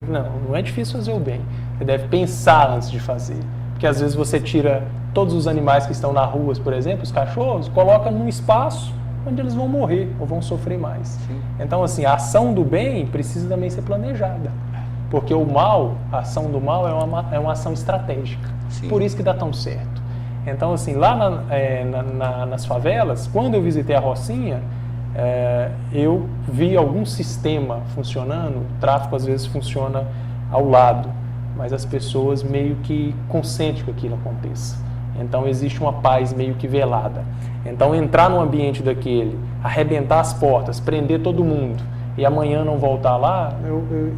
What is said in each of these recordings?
Não é difícil fazer o bem. Você deve pensar antes de fazer. Porque às vezes você tira todos os animais que estão na rua, por exemplo, os cachorros, coloca num espaço onde eles vão morrer ou vão sofrer mais. Sim. Então, assim, a ação do bem precisa também ser planejada. Porque o mal, a ação do mal é uma ação estratégica. Sim. Por isso que dá tão certo. Então, assim, lá nas favelas, quando eu visitei a Rocinha, eu vi algum sistema funcionando. O tráfico às vezes funciona ao lado, mas as pessoas meio que consentem que aquilo aconteça. Então existe uma paz meio que velada. Então entrar num ambiente daquele, arrebentar as portas, prender todo mundo e amanhã não voltar lá,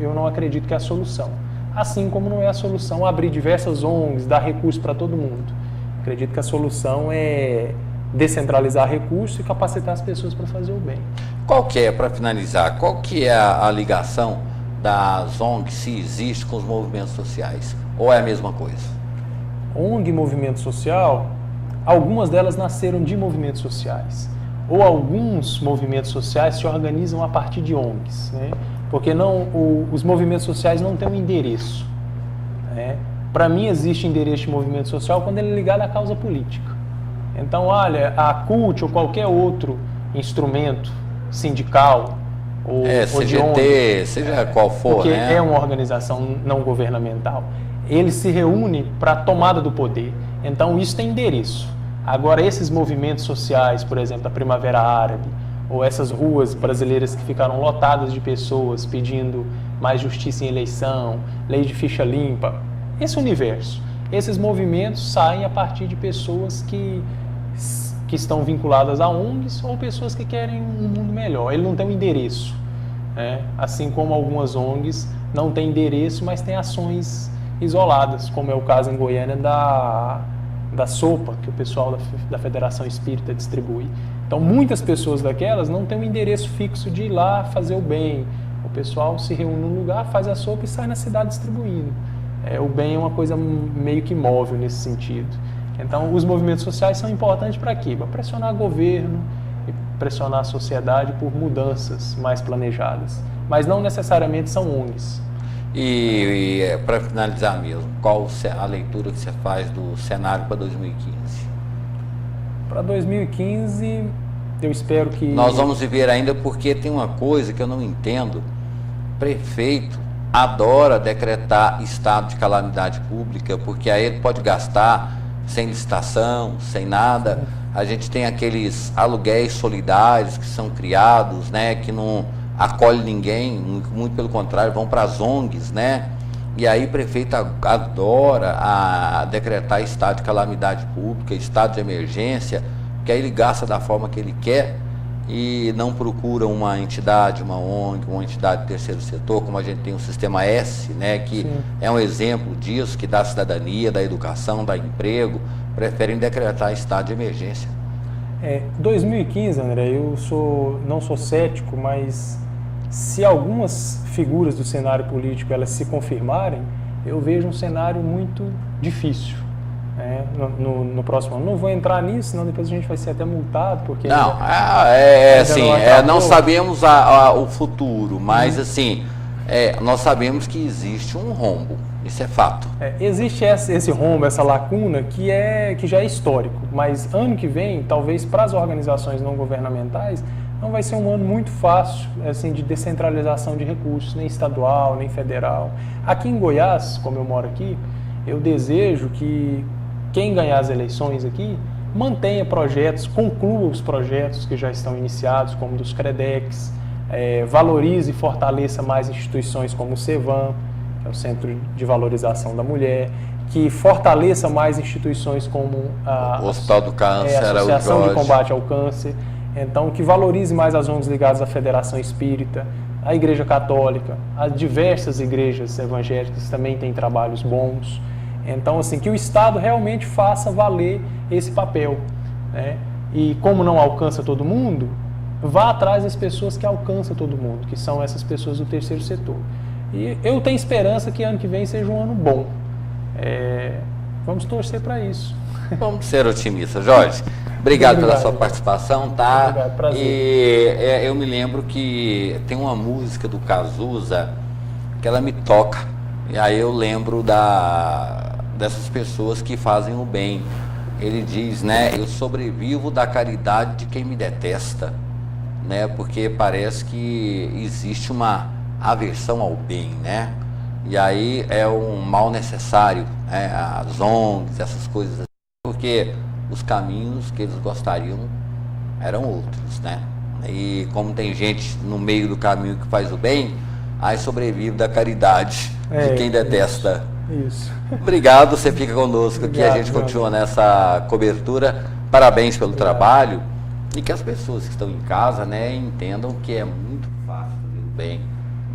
eu não acredito que é a solução. Assim como não é a solução abrir diversas ONGs, dar recursos para todo mundo. Acredito que a solução é descentralizar recursos e capacitar as pessoas para fazer o bem. Qual que é, para finalizar, qual que é a ligação das ONGs, se existe, com os movimentos sociais? Ou é a mesma coisa? ONG e movimento social, algumas delas nasceram de movimentos sociais. Ou alguns movimentos sociais se organizam a partir de ONGs, né? Porque os movimentos sociais não têm um endereço, né? Para mim existe endereço de movimento social quando ele é ligado à causa política. Então, olha, a CUT ou qualquer outro instrumento sindical ou CGT, de ONG, seja qual for, porque né? é uma organização não governamental, ele se reúne para a tomada do poder. Então, isso tem endereço. Agora, esses movimentos sociais, por exemplo, a Primavera Árabe, ou essas ruas brasileiras que ficaram lotadas de pessoas pedindo mais justiça em eleição, lei de ficha limpa, esse universo, esses movimentos saem a partir de pessoas que estão vinculadas a ONGs ou pessoas que querem um mundo melhor. Ele não tem um endereço, né? Assim como algumas ONGs não têm endereço, mas têm ações isoladas, como é o caso em Goiânia da sopa, que o pessoal da Federação Espírita distribui. Então, muitas pessoas daquelas não têm um endereço fixo de ir lá fazer o bem. O pessoal se reúne num lugar, faz a sopa e sai na cidade distribuindo. O bem é uma coisa meio que móvel nesse sentido. Então, os movimentos sociais são importantes para quê? Para pressionar o governo e pressionar a sociedade por mudanças mais planejadas. Mas não necessariamente são ONGs. E para finalizar mesmo, qual a leitura que você faz do cenário para 2015? Para 2015, eu espero que... Nós vamos viver ainda, porque tem uma coisa que eu não entendo. Prefeito adora decretar estado de calamidade pública, porque aí ele pode gastar sem licitação, sem nada. A gente tem aqueles aluguéis solidários que são criados, né, que não acolhe ninguém, muito pelo contrário, vão para as ONGs, né? E aí o prefeito adora decretar estado de calamidade pública, estado de emergência, que aí ele gasta da forma que ele quer e não procura uma entidade, uma ONG, uma entidade do terceiro setor, como a gente tem o Sistema S, né, que Sim. é um exemplo disso, que dá cidadania, dá educação, dá emprego, preferem decretar estado de emergência. 2015, André, eu não sou cético, mas se algumas figuras do cenário político elas se confirmarem, eu vejo um cenário muito difícil. No próximo ano. Não vou entrar nisso, senão depois a gente vai ser até multado, porque... Não, não sabemos o futuro, mas assim, nós sabemos que existe um rombo, isso é fato. Existe esse rombo, essa lacuna que já é histórico, mas ano que vem, talvez para as organizações não governamentais, não vai ser um ano muito fácil assim, de descentralização de recursos, nem estadual, nem federal. Aqui em Goiás, como eu moro aqui, eu desejo que quem ganhar as eleições aqui mantenha projetos, conclua os projetos que já estão iniciados, como dos CREDEX, valorize e fortaleça mais instituições como o CEVAM, que é o Centro de Valorização da Mulher, que fortaleça mais instituições como o Hospital do Câncer, a Associação de Combate ao Câncer, então que valorize mais as ONGs ligadas à Federação Espírita, à Igreja Católica, as diversas igrejas evangélicas também têm trabalhos bons. Então, assim, que o Estado realmente faça valer esse papel, né? E como não alcança todo mundo, vá atrás das pessoas que alcançam todo mundo, que são essas pessoas do terceiro setor. E eu tenho esperança que ano que vem seja um ano bom. Vamos torcer para isso. Vamos ser otimistas. Jorge, obrigado pela sua participação, tá? Obrigado, prazer. E eu me lembro que tem uma música do Cazuza, que ela me toca. E aí eu lembro dessas pessoas que fazem o bem. Ele diz, né, eu sobrevivo da caridade de quem me detesta, né, porque parece que existe uma aversão ao bem, né, e aí é um mal necessário, né, as ONGs, essas coisas, porque os caminhos que eles gostariam eram outros, né, e como tem gente no meio do caminho que faz o bem, aí sobrevive da caridade de quem detesta. Isso. Obrigado, você fica conosco aqui, a gente continua nessa cobertura. Parabéns pelo trabalho e que as pessoas que estão em casa, né, entendam que é muito fácil fazer o bem.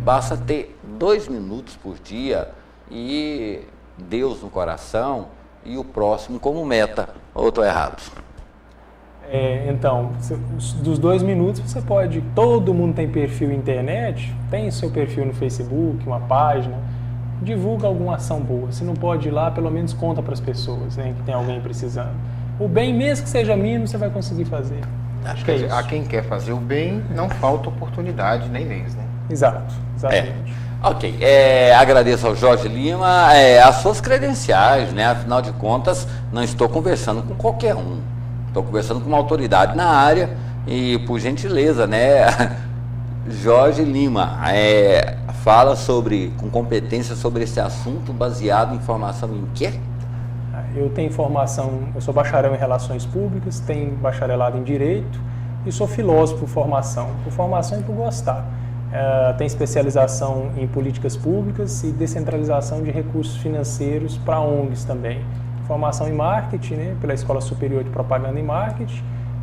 Basta ter 2 minutos por dia e Deus no coração e o próximo como meta. Ou estou errado? Então, dos 2 minutos você pode, todo mundo tem perfil na internet, tem seu perfil no Facebook, uma página, divulga alguma ação boa. Se não pode ir lá, pelo menos conta para as pessoas, né, que tem alguém precisando. O bem, mesmo que seja mínimo, você vai conseguir fazer. Acho que é isso. A quem quer fazer o bem, não falta oportunidade nem meios, né? Exato, exatamente. Ok, agradeço ao Jorge Lima as suas credenciais, né? Afinal de contas, não estou conversando com qualquer um. Estou conversando com uma autoridade na área e, por gentileza, né? Jorge Lima, fala com competência sobre esse assunto baseado em informação em quê? Eu tenho formação, eu sou bacharel em Relações Públicas, tenho bacharelado em Direito e sou filósofo por formação e por gostar. Tenho especialização em Políticas Públicas e descentralização de recursos financeiros para ONGs também. Formação em Marketing, né, pela Escola Superior de Propaganda e Marketing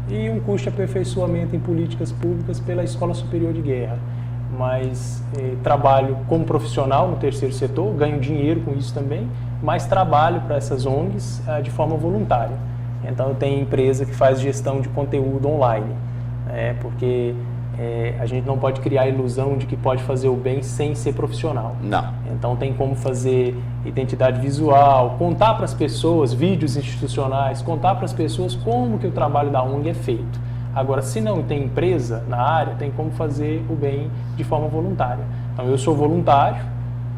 e um curso de aperfeiçoamento em Políticas Públicas pela Escola Superior de Guerra. Mas trabalho como profissional no terceiro setor, ganho dinheiro com isso também, mas trabalho para essas ONGs de forma voluntária. Então eu tenho empresa que faz gestão de conteúdo online, porque a gente não pode criar a ilusão de que pode fazer o bem sem ser profissional. Não. Então tem como fazer identidade visual, contar para as pessoas, vídeos institucionais, contar para as pessoas como que o trabalho da ONG é feito. Agora, se não tem empresa na área, tem como fazer o bem de forma voluntária. Então eu sou voluntário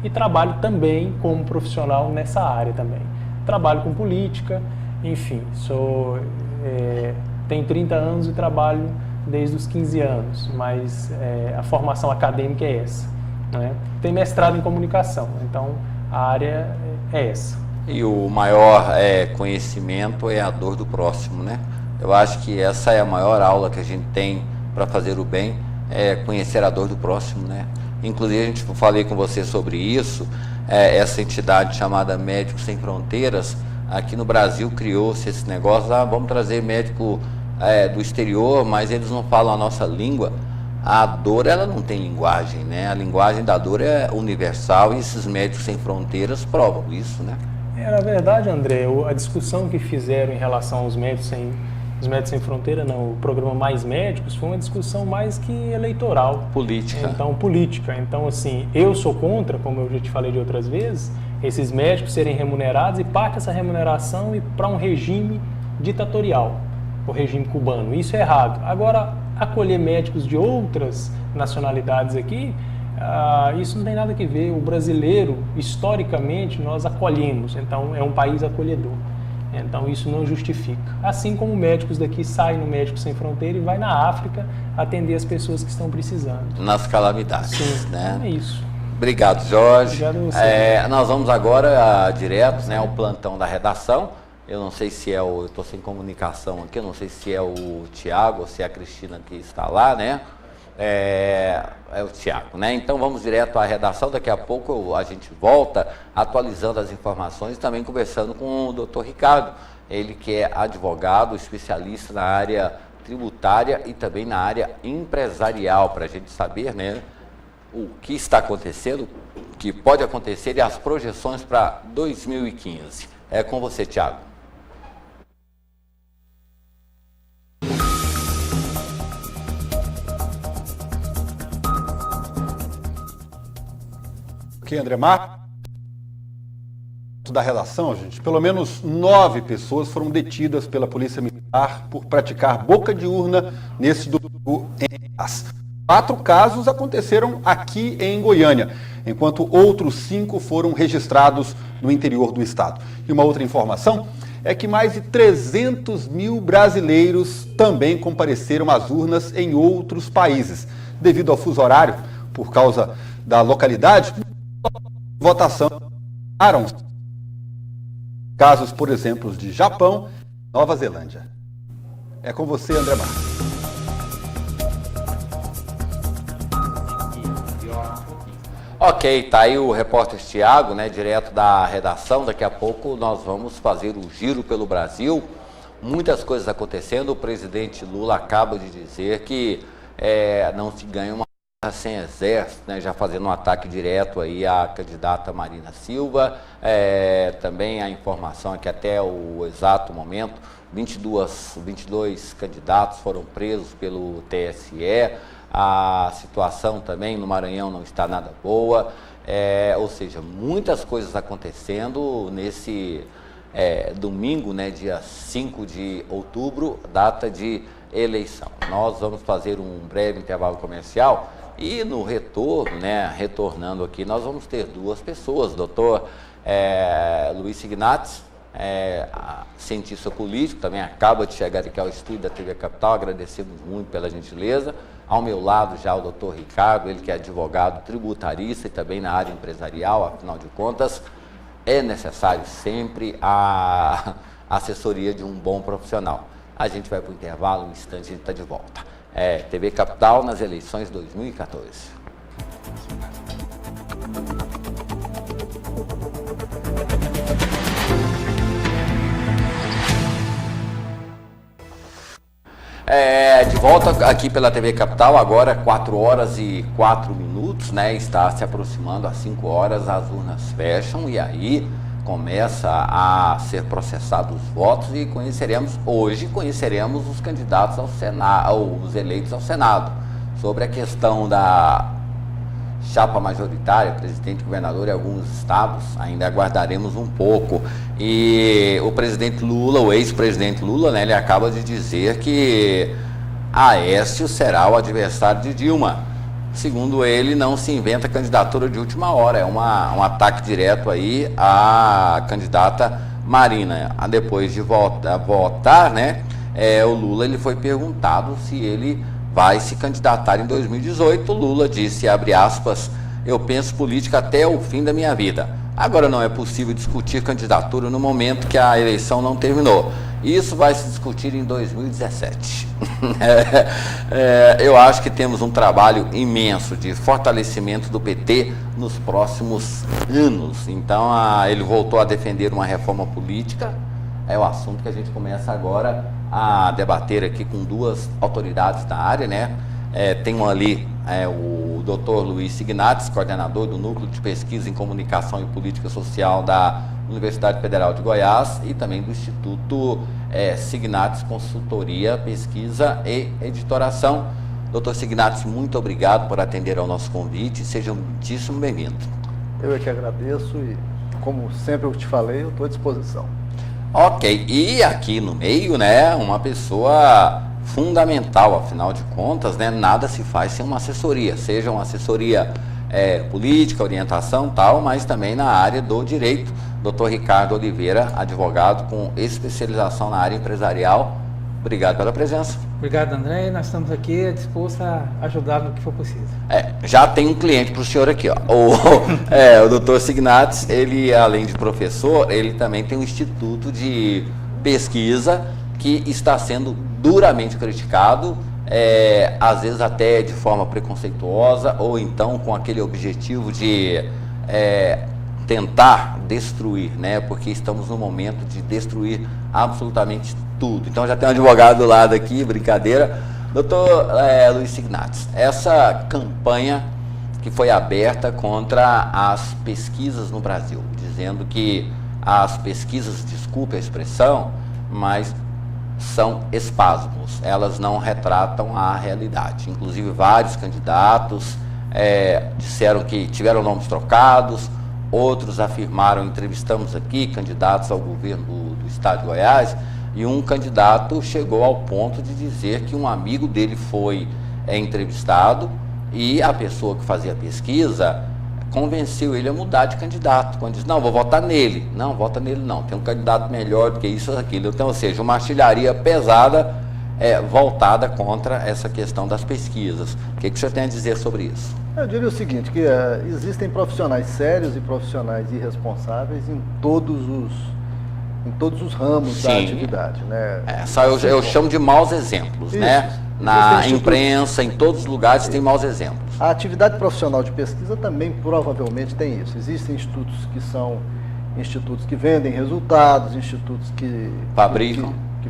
e trabalho também como profissional nessa área também. Trabalho com política, enfim, tenho 30 anos e trabalho desde os 15 anos, mas a formação acadêmica é essa, né? Tenho mestrado em comunicação, então a área é essa. E o maior conhecimento é a dor do próximo, né? Eu acho que essa é a maior aula que a gente tem para fazer o bem, conhecer a dor do próximo, né? Inclusive, falei com você sobre isso, essa entidade chamada Médicos Sem Fronteiras, aqui no Brasil criou-se esse negócio, vamos trazer médico do exterior, mas eles não falam a nossa língua. A dor, ela não tem linguagem, né? A linguagem da dor é universal e esses Médicos Sem Fronteiras provam isso, né? Na verdade, André, a discussão que fizeram em relação aos Médicos Sem Fronteira, não, o programa Mais Médicos, foi uma discussão mais que eleitoral. Política. Então, assim, eu sou contra, como eu já te falei de outras vezes, esses médicos serem remunerados e parte dessa remuneração ir para um regime ditatorial, o regime cubano. Isso é errado. Agora, acolher médicos de outras nacionalidades aqui, isso não tem nada a ver. O brasileiro, historicamente, nós acolhemos, então é um país acolhedor. Então isso não justifica. Assim como médicos daqui saem no Médicos Sem Fronteira e vai na África atender as pessoas que estão precisando. Nas calamidades. Sim, né? É isso. Obrigado, Jorge. Obrigado a você. Nós vamos agora direto, né, ao plantão da redação. Eu não sei se eu estou sem comunicação aqui, eu não sei se é o Tiago ou se é a Cristina que está lá, né? É o Tiago, né? Então vamos direto à redação, daqui a pouco a gente volta atualizando as informações e também conversando com o Dr. Ricardo, ele que é advogado, especialista na área tributária e também na área empresarial, para a gente saber, né, o que está acontecendo, o que pode acontecer e as projeções para 2015. É com você, Tiago. Aqui, André Marques, da relação, gente, pelo menos 9 pessoas foram detidas pela Polícia Militar por praticar boca de urna nesse domingo em Goiás. 4 casos aconteceram aqui em Goiânia. enquanto outros 5 foram registrados no interior do estado. E uma outra informação é que mais de 300 mil brasileiros também compareceram às urnas em outros países. Devido ao fuso horário, por causa da localidade, votação eram casos, por exemplo, de Japão e Nova Zelândia. É com você, André Marques. Ok, tá aí o repórter Thiago, né, direto da redação. Daqui a pouco nós vamos fazer o giro pelo Brasil. Muitas coisas acontecendo. O presidente Lula acaba de dizer que não se ganha uma guerra sem exército, né, já fazendo um ataque direto aí à candidata Marina Silva. Também a informação é que até o exato momento 22 candidatos foram presos pelo TSE. A situação também no Maranhão não está nada boa, ou seja, muitas coisas acontecendo nesse domingo, né, dia 5 de outubro, data de eleição. Nós vamos fazer um breve intervalo comercial e no retorno, né, retornando aqui, nós vamos ter 2 pessoas, doutor Luiz Signates, cientista político, também acaba de chegar aqui ao estúdio da TV Capital, agradecemos muito pela gentileza. Ao meu lado já o doutor Ricardo, ele que é advogado tributarista e também na área empresarial, afinal de contas, é necessário sempre a assessoria de um bom profissional. A gente vai para o intervalo, um instante a gente está de volta. TV Capital nas eleições 2014. De volta aqui pela TV Capital, agora 4h04, né? Está se aproximando às 5 horas, as urnas fecham e aí começa a ser processados os votos e hoje conheceremos os candidatos ao Senado, os eleitos ao Senado. Sobre a questão da chapa majoritária, presidente, governador e alguns estados, ainda aguardaremos um pouco. E o presidente Lula, o ex-presidente Lula, né, ele acaba de dizer que Aécio será o adversário de Dilma. Segundo ele, não se inventa candidatura de última hora, é um ataque direto aí à candidata Marina. Depois de votar, né, o Lula ele foi perguntado se ele vai se candidatar em 2018. Lula disse, abre aspas, eu penso política até o fim da minha vida. Agora não é possível discutir candidatura no momento que a eleição não terminou. Isso vai se discutir em 2017. Eu acho que temos um trabalho imenso de fortalecimento do PT nos próximos anos. Então ele voltou a defender uma reforma política. É o assunto que a gente começa agora a debater aqui com 2 autoridades da área, né? Tem um ali, o doutor Luiz Signates, coordenador do Núcleo de Pesquisa em Comunicação e Política Social da Universidade Federal de Goiás e também do Instituto Signates Consultoria, Pesquisa e Editoração. Doutor Signates, muito obrigado por atender ao nosso convite, seja muitíssimo bem-vindo. Eu é que agradeço e, como sempre eu te falei, eu estou à disposição. Ok, e aqui no meio, né, uma pessoa fundamental, afinal de contas, né, nada se faz sem uma assessoria, seja uma assessoria política, orientação tal, mas também na área do direito. Dr. Ricardo Oliveira, advogado com especialização na área empresarial. Obrigado pela presença. Obrigado, André. Nós estamos aqui dispostos a ajudar no que for preciso. Já tem um cliente para o senhor aqui, ó. O doutor Signates, ele, além de professor, ele também tem um instituto de pesquisa que está sendo duramente criticado, às vezes até de forma preconceituosa, ou então com aquele objetivo de tentar destruir, né? Porque estamos no momento de destruir absolutamente tudo. Então já tem um advogado do lado aqui, brincadeira. Doutor Luiz Signates, essa campanha que foi aberta contra as pesquisas no Brasil, dizendo que as pesquisas, desculpe a expressão, mas são espasmos, elas não retratam a realidade. Inclusive vários candidatos disseram que tiveram nomes trocados, outros afirmaram, entrevistamos aqui candidatos ao governo do estado de Goiás, e um candidato chegou ao ponto de dizer que um amigo dele foi entrevistado e a pessoa que fazia a pesquisa convenceu ele a mudar de candidato. Quando disse, não, vou votar nele. Não, vota nele não, tem um candidato melhor do que isso ou aquilo. Então, ou seja, uma artilharia pesada voltada contra essa questão das pesquisas. O que o senhor tem a dizer sobre isso? Eu diria o seguinte, que existem profissionais sérios e profissionais irresponsáveis em todos os ramos da atividade, né? Eu chamo de maus exemplos, né? Na imprensa, em todos os lugares tem maus exemplos. A atividade profissional de pesquisa também provavelmente tem isso. Existem institutos que são institutos que vendem resultados, institutos que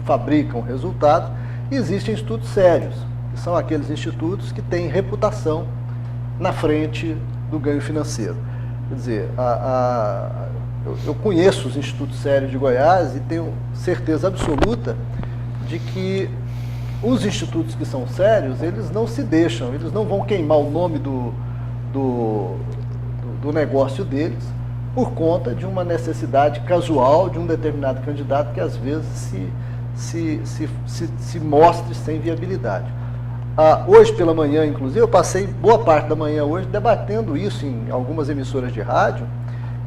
fabricam resultados, e existem institutos sérios, que são aqueles institutos que têm reputação na frente do ganho financeiro. Quer dizer, eu conheço os institutos sérios de Goiás e tenho certeza absoluta de que os institutos que são sérios, eles não se deixam, eles não vão queimar o nome do negócio deles por conta de uma necessidade casual de um determinado candidato que às vezes se mostre sem viabilidade. Hoje pela manhã, inclusive, eu passei boa parte da manhã hoje debatendo isso em algumas emissoras de rádio,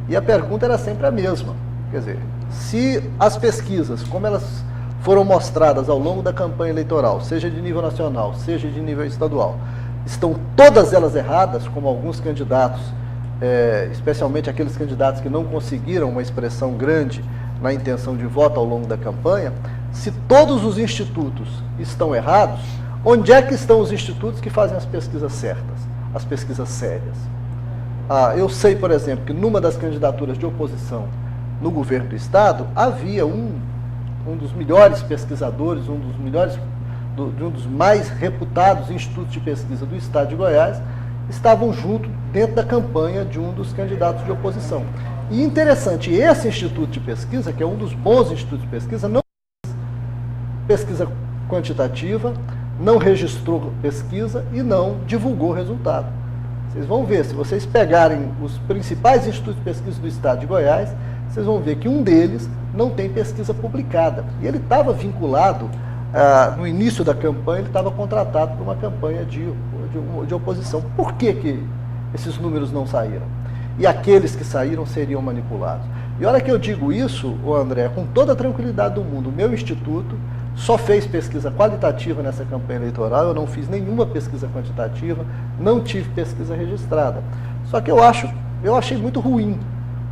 e a pergunta era sempre a mesma. Quer dizer, se as pesquisas, como elas foram mostradas ao longo da campanha eleitoral, seja de nível nacional, seja de nível estadual, estão todas elas erradas, como alguns candidatos, especialmente aqueles candidatos que não conseguiram uma expressão grande na intenção de voto ao longo da campanha, se todos os institutos estão errados, onde é que estão os institutos que fazem as pesquisas certas, as pesquisas sérias? Eu sei, por exemplo, que numa das candidaturas de oposição no governo do Estado, havia um dos melhores pesquisadores, um dos mais reputados institutos de pesquisa do Estado de Goiás, estavam junto dentro da campanha de um dos candidatos de oposição. E interessante, esse instituto de pesquisa, que é um dos bons institutos de pesquisa, não fez pesquisa quantitativa, não registrou pesquisa e não divulgou resultado. Vocês vão ver, se vocês pegarem os principais institutos de pesquisa do Estado de Goiás, vocês vão ver que um deles não tem pesquisa publicada. E ele estava vinculado, no início da campanha, ele estava contratado para uma campanha de oposição. Por que esses números não saíram? E aqueles que saíram seriam manipulados. E olha que eu digo isso, André, com toda a tranquilidade do mundo. O meu instituto só fez pesquisa qualitativa nessa campanha eleitoral, eu não fiz nenhuma pesquisa quantitativa, não tive pesquisa registrada. Só que eu achei muito ruim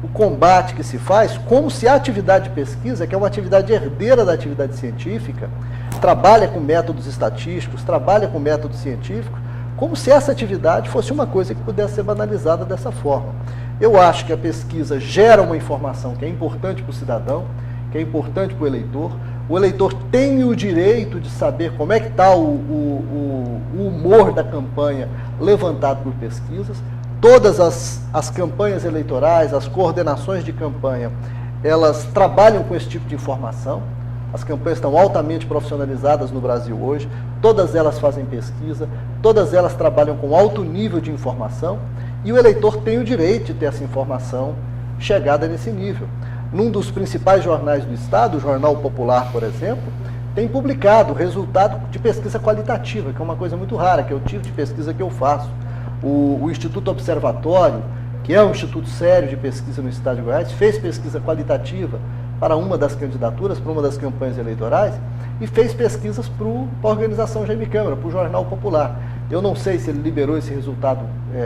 o combate que se faz, como se a atividade de pesquisa, que é uma atividade herdeira da atividade científica, trabalha com métodos estatísticos, trabalha com métodos científicos, como se essa atividade fosse uma coisa que pudesse ser banalizada dessa forma. Eu acho que a pesquisa gera uma informação que é importante para o cidadão, que é importante para o eleitor. O eleitor tem o direito de saber como é que está o humor da campanha levantado por pesquisas. Todas as campanhas eleitorais, as coordenações de campanha, elas trabalham com esse tipo de informação. As campanhas estão altamente profissionalizadas no Brasil hoje, todas elas fazem pesquisa, todas elas trabalham com alto nível de informação, e o eleitor tem o direito de ter essa informação chegada nesse nível. Num dos principais jornais do Estado, o Jornal Popular, por exemplo, tem publicado o resultado de pesquisa qualitativa, que é uma coisa muito rara, que é o tipo de pesquisa que eu faço. O Instituto Observatório, que é um instituto sério de pesquisa no Estado de Goiás, fez pesquisa qualitativa para uma das candidaturas, para uma das campanhas eleitorais, e fez pesquisas para a organização Jaime Câmara, para o Jornal Popular. Eu não sei se ele liberou esse resultado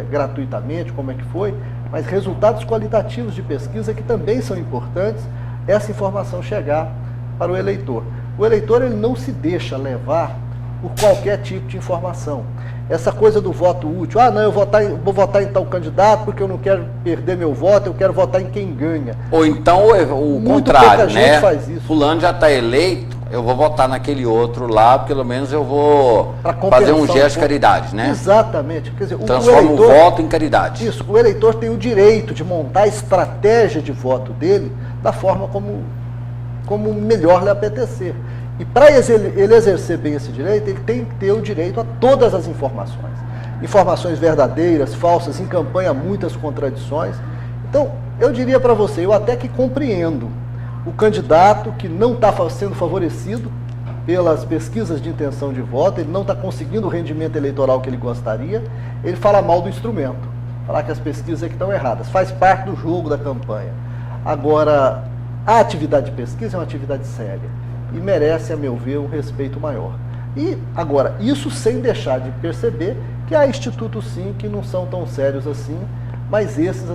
gratuitamente, como é que foi, mas resultados qualitativos de pesquisa que também são importantes, essa informação chegar para o eleitor. O eleitor ele não se deixa levar por qualquer tipo de informação. Essa coisa do voto útil, não, eu vou votar em tal candidato porque eu não quero perder meu voto, eu quero votar em quem ganha. Ou então o contrário, né? Faz isso. Fulano já está eleito, eu vou votar naquele outro lá, pelo menos eu vou fazer um gesto de caridade, né? Exatamente. Quer dizer, transforma o voto em caridade. Isso, o eleitor tem o direito de montar a estratégia de voto dele da forma como melhor lhe apetecer. E para ele exercer bem esse direito, ele tem que ter o direito a todas as informações. Informações verdadeiras, falsas, em campanha muitas contradições. Então, eu diria para você, eu até que compreendo o candidato que não está sendo favorecido pelas pesquisas de intenção de voto, ele não está conseguindo o rendimento eleitoral que ele gostaria, ele fala mal do instrumento. falar que as pesquisas é que estão erradas, faz parte do jogo da campanha. Agora, a atividade de pesquisa é uma atividade séria e merece, a meu ver, um respeito maior. E, agora, isso sem deixar de perceber que há institutos, sim, que não são tão sérios assim, mas esses,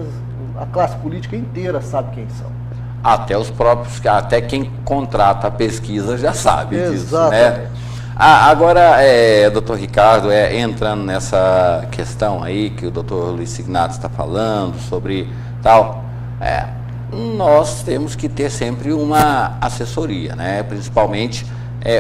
a classe política inteira sabe quem são. Até os próprios, até quem contrata a pesquisa já sabe disso, né? Agora, doutor Ricardo, entrando nessa questão aí que o doutor Luiz Signato está falando sobre tal, nós temos que ter sempre uma assessoria, né? Principalmente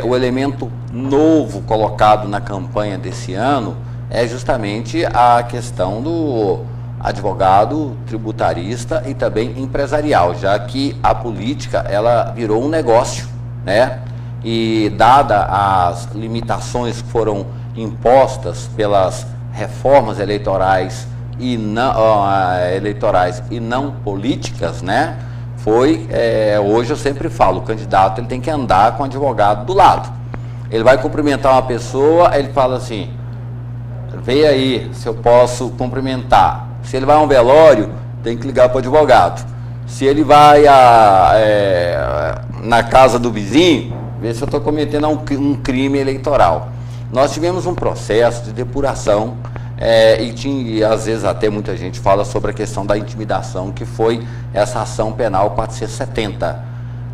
o elemento novo colocado na campanha desse ano é justamente a questão do advogado tributarista e também empresarial, já que a política ela virou um negócio, né? E dada as limitações que foram impostas pelas reformas eleitorais e não políticas, né? Hoje eu sempre falo, o candidato ele tem que andar com o advogado do lado. Ele vai cumprimentar uma pessoa, ele fala assim, vê aí se eu posso cumprimentar. Se ele vai a um velório, tem que ligar para o advogado. Se ele vai na casa do vizinho, ver se eu estou cometendo um crime eleitoral. Nós tivemos um processo de depuração e às vezes até muita gente fala sobre a questão da intimidação, que foi essa ação penal 470.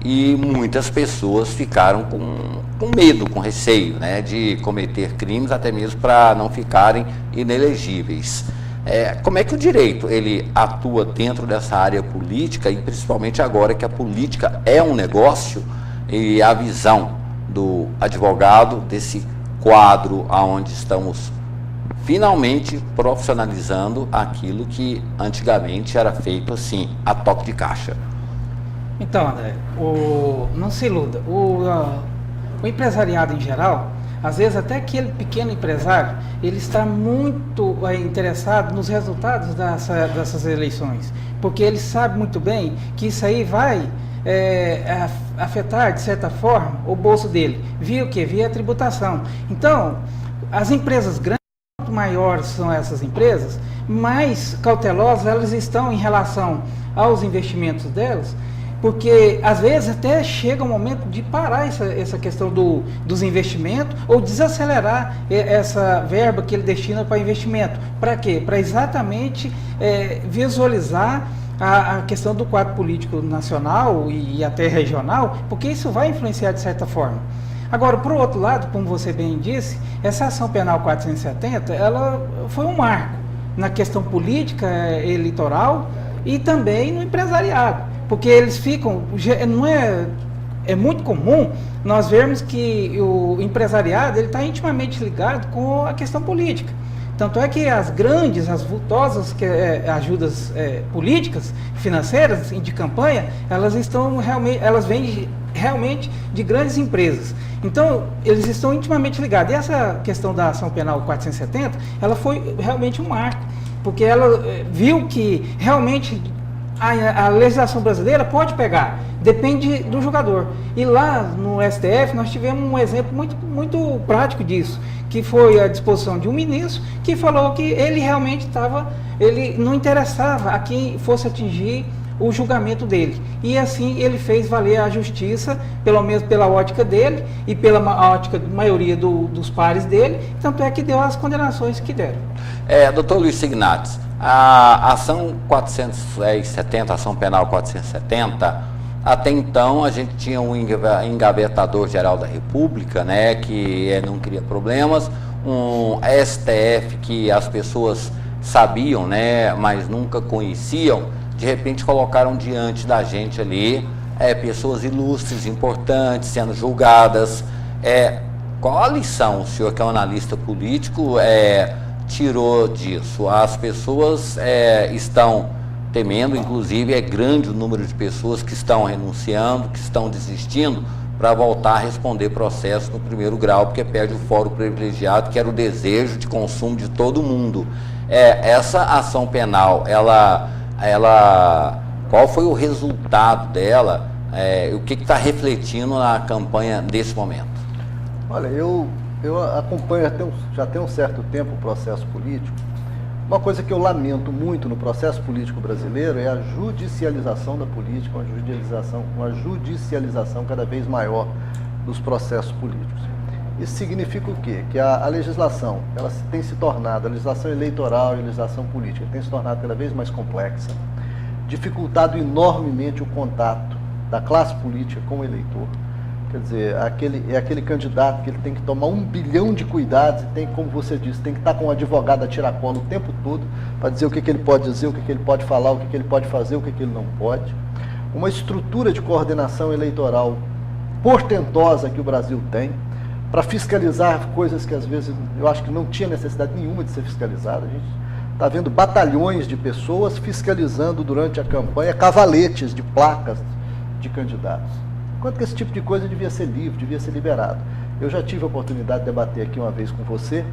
E muitas pessoas ficaram com medo, com receio, né, de cometer crimes, até mesmo para não ficarem inelegíveis. Como é que o direito ele atua dentro dessa área política, e principalmente agora que a política é um negócio, e a visão do advogado desse quadro onde estamos finalmente profissionalizando aquilo que antigamente era feito assim, a toque de caixa? Então, André, não se iluda, o empresariado em geral, às vezes até aquele pequeno empresário, ele está muito interessado nos resultados dessas eleições, porque ele sabe muito bem que isso aí vai afetar, de certa forma, o bolso dele. Via o quê? Via a tributação. Então, as empresas grandes, quanto maiores são essas empresas, mais cautelosas elas estão em relação aos investimentos delas, porque às vezes até chega o momento de parar essa questão dos investimentos ou desacelerar essa verba que ele destina para investimento. Para quê? Para exatamente visualizar a questão do quadro político nacional e até regional, porque isso vai influenciar de certa forma. Agora, por outro lado, como você bem disse, essa ação penal 470, ela foi um marco na questão política eleitoral e também no empresariado, porque eles ficam, é muito comum nós vermos que o empresariado ele está intimamente ligado com a questão política. Tanto é que as grandes, as vultosas ajudas políticas, financeiras de campanha, elas vêm realmente de grandes empresas. Então, eles estão intimamente ligados. E essa questão da ação penal 470, ela foi realmente um marco, porque ela viu que realmente a legislação brasileira pode pegar, depende do julgador. E lá no STF nós tivemos um exemplo muito, muito prático disso, que foi a disposição de um ministro que falou que ele realmente ele não interessava a quem fosse atingir o julgamento dele. E assim ele fez valer a justiça, pelo menos pela ótica dele e pela ótica da maioria dos pares dele, tanto é que deu as condenações que deram. Doutor Luiz Signatos, a ação 470, a ação penal 470, até então a gente tinha um engavetador geral da República, né, que não queria problemas, um STF que as pessoas sabiam, né, mas nunca conheciam. De repente colocaram diante da gente ali pessoas ilustres, importantes, sendo julgadas. Qual a lição o senhor, que é um analista político, tirou disso? As pessoas estão temendo, inclusive é grande o número de pessoas que estão renunciando, que estão desistindo para voltar a responder processo no primeiro grau, porque perde o fórum privilegiado, que era o desejo de consumo de todo mundo. Essa ação penal, qual foi o resultado dela? O que está refletindo na campanha desse momento? Olha, eu acompanho já tem um certo tempo o processo político, Uma coisa que eu lamento muito no processo político brasileiro é a judicialização da política, uma judicialização cada vez maior dos processos políticos. Isso significa o quê? Que a legislação, ela tem se tornado, a legislação eleitoral e a legislação política tem se tornado cada vez mais complexa, dificultado enormemente o contato da classe política com o eleitor. Quer dizer, aquele candidato que ele tem que tomar 1 bilhão de cuidados e tem, como você disse, tem que estar com um advogado a tiracolo o tempo todo para dizer o que ele pode dizer, o que ele pode falar, o que ele pode fazer, o que ele não pode. Uma estrutura de coordenação eleitoral portentosa que o Brasil tem para fiscalizar coisas que às vezes eu acho que não tinha necessidade nenhuma de ser fiscalizada. A gente está vendo batalhões de pessoas fiscalizando durante a campanha cavaletes de placas de candidatos. Enquanto que esse tipo de coisa devia ser livre, devia ser liberado. Eu já tive a oportunidade de debater aqui uma vez com você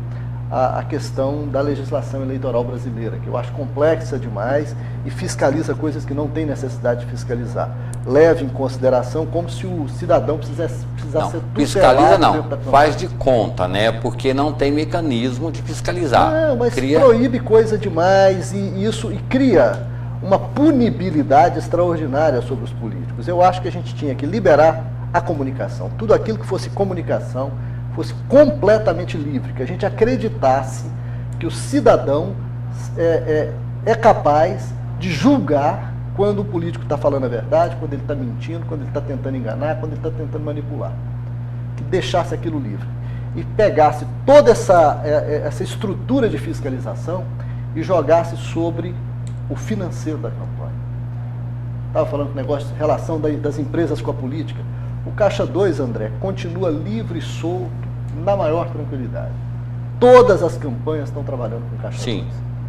a questão da legislação eleitoral brasileira, que eu acho complexa demais e fiscaliza coisas que não tem necessidade de fiscalizar. Leve em consideração como se o cidadão precisasse ser tutelado. Fiscaliza não, faz de conta, né? Porque não tem mecanismo de fiscalizar. Não, mas proíbe coisa demais e cria uma punibilidade extraordinária sobre os políticos. Eu acho que a gente tinha que liberar a comunicação. Tudo aquilo que fosse comunicação fosse completamente livre, que a gente acreditasse que o cidadão é capaz de julgar quando o político está falando a verdade, quando ele está mentindo, quando ele está tentando enganar, quando ele está tentando manipular. Que deixasse aquilo livre. E pegasse toda essa estrutura de fiscalização e jogasse sobre o financeiro da campanha. Estava falando do negócio de relação das empresas com a política. O Caixa 2, André, continua livre e solto, na maior tranquilidade. Todas as campanhas estão trabalhando com o Caixa 2.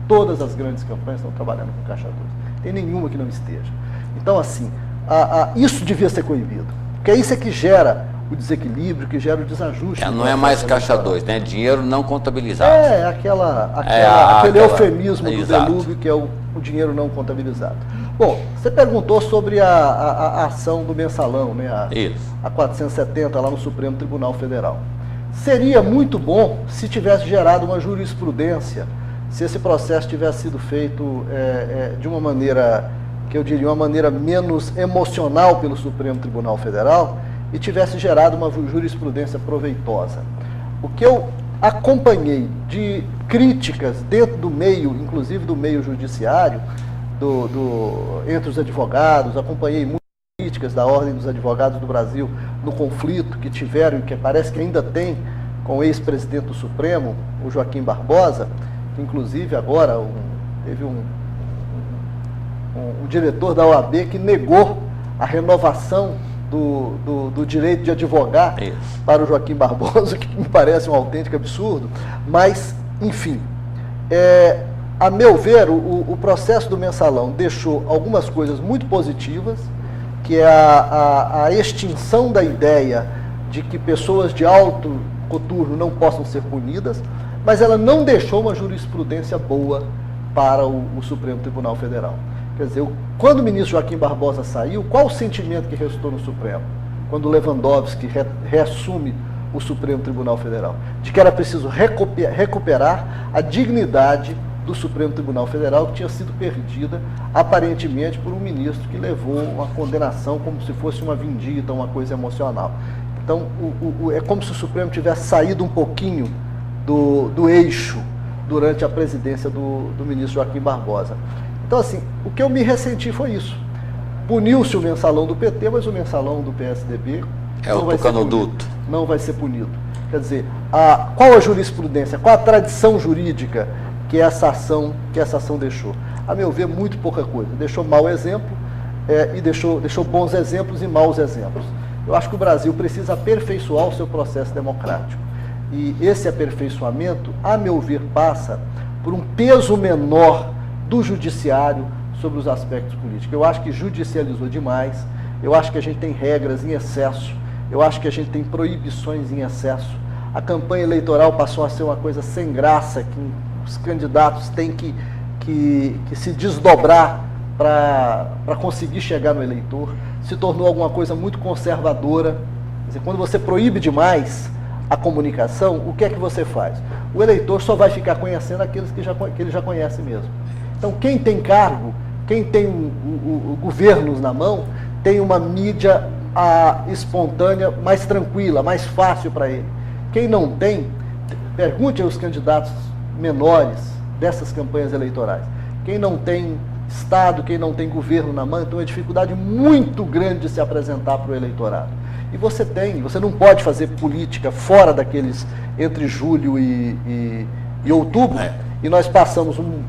Todas as grandes campanhas estão trabalhando com o Caixa 2. Tem nenhuma que não esteja. Então, assim, isso devia ser coibido. Porque isso é que gera o desequilíbrio, que gera o desajuste. Não é mais Caixa 2, né? Dinheiro não contabilizado. Aquele eufemismo do delúvio, que é o dinheiro não contabilizado. Bom, você perguntou sobre a ação do mensalão, né? A 470 lá no Supremo Tribunal Federal. Seria muito bom se tivesse gerado uma jurisprudência, se esse processo tivesse sido feito de uma maneira, que eu diria, uma maneira menos emocional pelo Supremo Tribunal Federal e tivesse gerado uma jurisprudência proveitosa. O que eu acompanhei de críticas dentro do meio, inclusive do meio judiciário, entre os advogados, acompanhei muitas críticas da Ordem dos Advogados do Brasil no conflito que tiveram e que parece que ainda tem com o ex-presidente do Supremo, o Joaquim Barbosa, que inclusive agora teve um diretor da OAB que negou a renovação do direito de advogar para o Joaquim Barbosa, que me parece um autêntico absurdo, mas, enfim, a meu ver, o processo do mensalão deixou algumas coisas muito positivas, que é a extinção da ideia de que pessoas de alto coturno não possam ser punidas, mas ela não deixou uma jurisprudência boa para o Supremo Tribunal Federal. Quer dizer, quando o ministro Joaquim Barbosa saiu, qual o sentimento que restou no Supremo? Quando o Lewandowski reassume o Supremo Tribunal Federal? De que era preciso recuperar a dignidade do Supremo Tribunal Federal, que tinha sido perdida, aparentemente, por um ministro que levou uma condenação como se fosse uma vindita, uma coisa emocional. Então, é como se o Supremo tivesse saído um pouquinho do eixo durante a presidência do ministro Joaquim Barbosa. Então, assim, o que eu me ressenti foi isso. Puniu-se o mensalão do PT, mas o mensalão do PSDB não vai ser punido. Quer dizer, qual a jurisprudência, qual a tradição jurídica que essa ação deixou? A meu ver, muito pouca coisa. Deixou mau exemplo e deixou bons exemplos e maus exemplos. Eu acho que o Brasil precisa aperfeiçoar o seu processo democrático. E esse aperfeiçoamento, a meu ver, passa por um peso menor do judiciário sobre os aspectos políticos. Eu acho que judicializou demais, eu acho que a gente tem regras em excesso, eu acho que a gente tem proibições em excesso. A campanha eleitoral passou a ser uma coisa sem graça, que os candidatos têm que se desdobrar para conseguir chegar no eleitor. Se tornou alguma coisa muito conservadora. Quer dizer, quando você proíbe demais, a comunicação, o que é que você faz? O eleitor só vai ficar conhecendo aqueles que ele já conhece mesmo. Então, quem tem cargo, quem tem o governos na mão, tem uma mídia espontânea mais tranquila, mais fácil para ele. Quem não tem, pergunte aos candidatos menores dessas campanhas eleitorais. Quem não tem Estado, quem não tem governo na mão, tem uma dificuldade muito grande de se apresentar para o eleitorado. E você não pode fazer política fora daqueles entre julho e outubro, e nós passamos um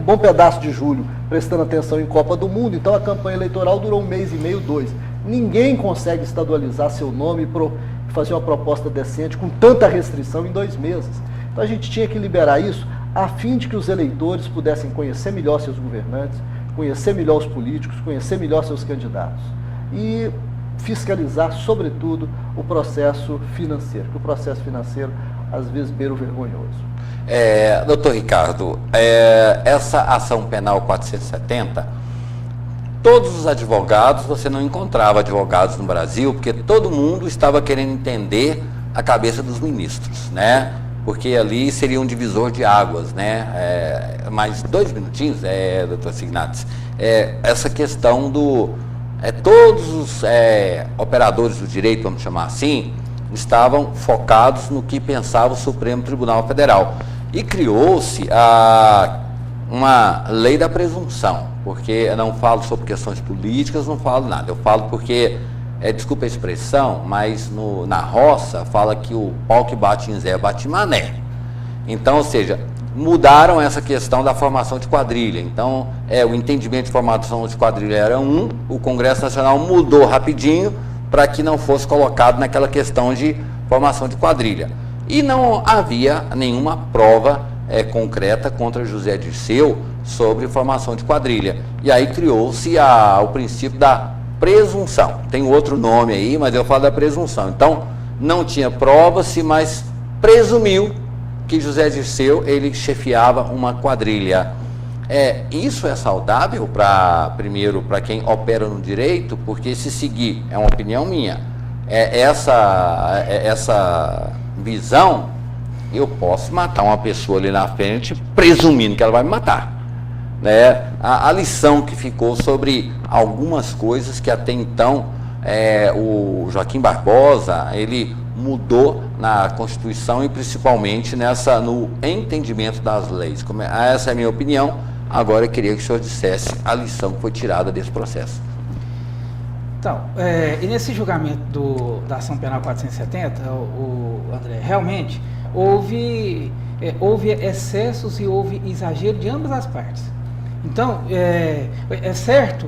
bom pedaço de julho prestando atenção em Copa do Mundo, então a campanha eleitoral durou 1 mês e meio, 2. Ninguém consegue estadualizar seu nome e fazer uma proposta decente com tanta restrição em 2 meses. Então a gente tinha que liberar isso a fim de que os eleitores pudessem conhecer melhor seus governantes, conhecer melhor os políticos, conhecer melhor seus candidatos e fiscalizar, sobretudo, o processo financeiro, que o processo financeiro às vezes beira o vergonhoso. Doutor Ricardo, essa ação penal 470, todos os advogados, você não encontrava advogados no Brasil, porque todo mundo estava querendo entender a cabeça dos ministros, né? Porque ali seria um divisor de águas, né? Mais 2 minutinhos, doutor Signatis, essa questão todos os operadores do direito, vamos chamar assim, estavam focados no que pensava o Supremo Tribunal Federal. E criou-se uma lei da presunção, porque eu não falo sobre questões políticas, não falo nada. Eu falo porque, desculpa a expressão, mas na roça fala que o pau que bate em Zé bate em Mané. Então, ou seja, mudaram essa questão da formação de quadrilha. Então, o entendimento de formação de quadrilha era o Congresso Nacional mudou rapidinho para que não fosse colocado naquela questão de formação de quadrilha. E não havia nenhuma prova concreta contra José Dirceu sobre formação de quadrilha. E aí criou-se o princípio da presunção. Tem outro nome aí, mas eu falo da presunção. Então, não tinha prova-se, mas presumiu que José Dirceu, ele chefiava uma quadrilha. Isso é saudável primeiro, para quem opera no direito, porque se seguir, é uma opinião minha, essa visão, eu posso matar uma pessoa ali na frente, presumindo que ela vai me matar. Né? A lição que ficou sobre algumas coisas que até então o Joaquim Barbosa, ele mudou na Constituição e principalmente no entendimento das leis. Essa é a minha opinião. Agora eu queria que o senhor dissesse a lição que foi tirada desse processo. Então, e nesse julgamento da ação penal 470, André, realmente houve excessos e houve exagero de ambas as partes. Então, é certo,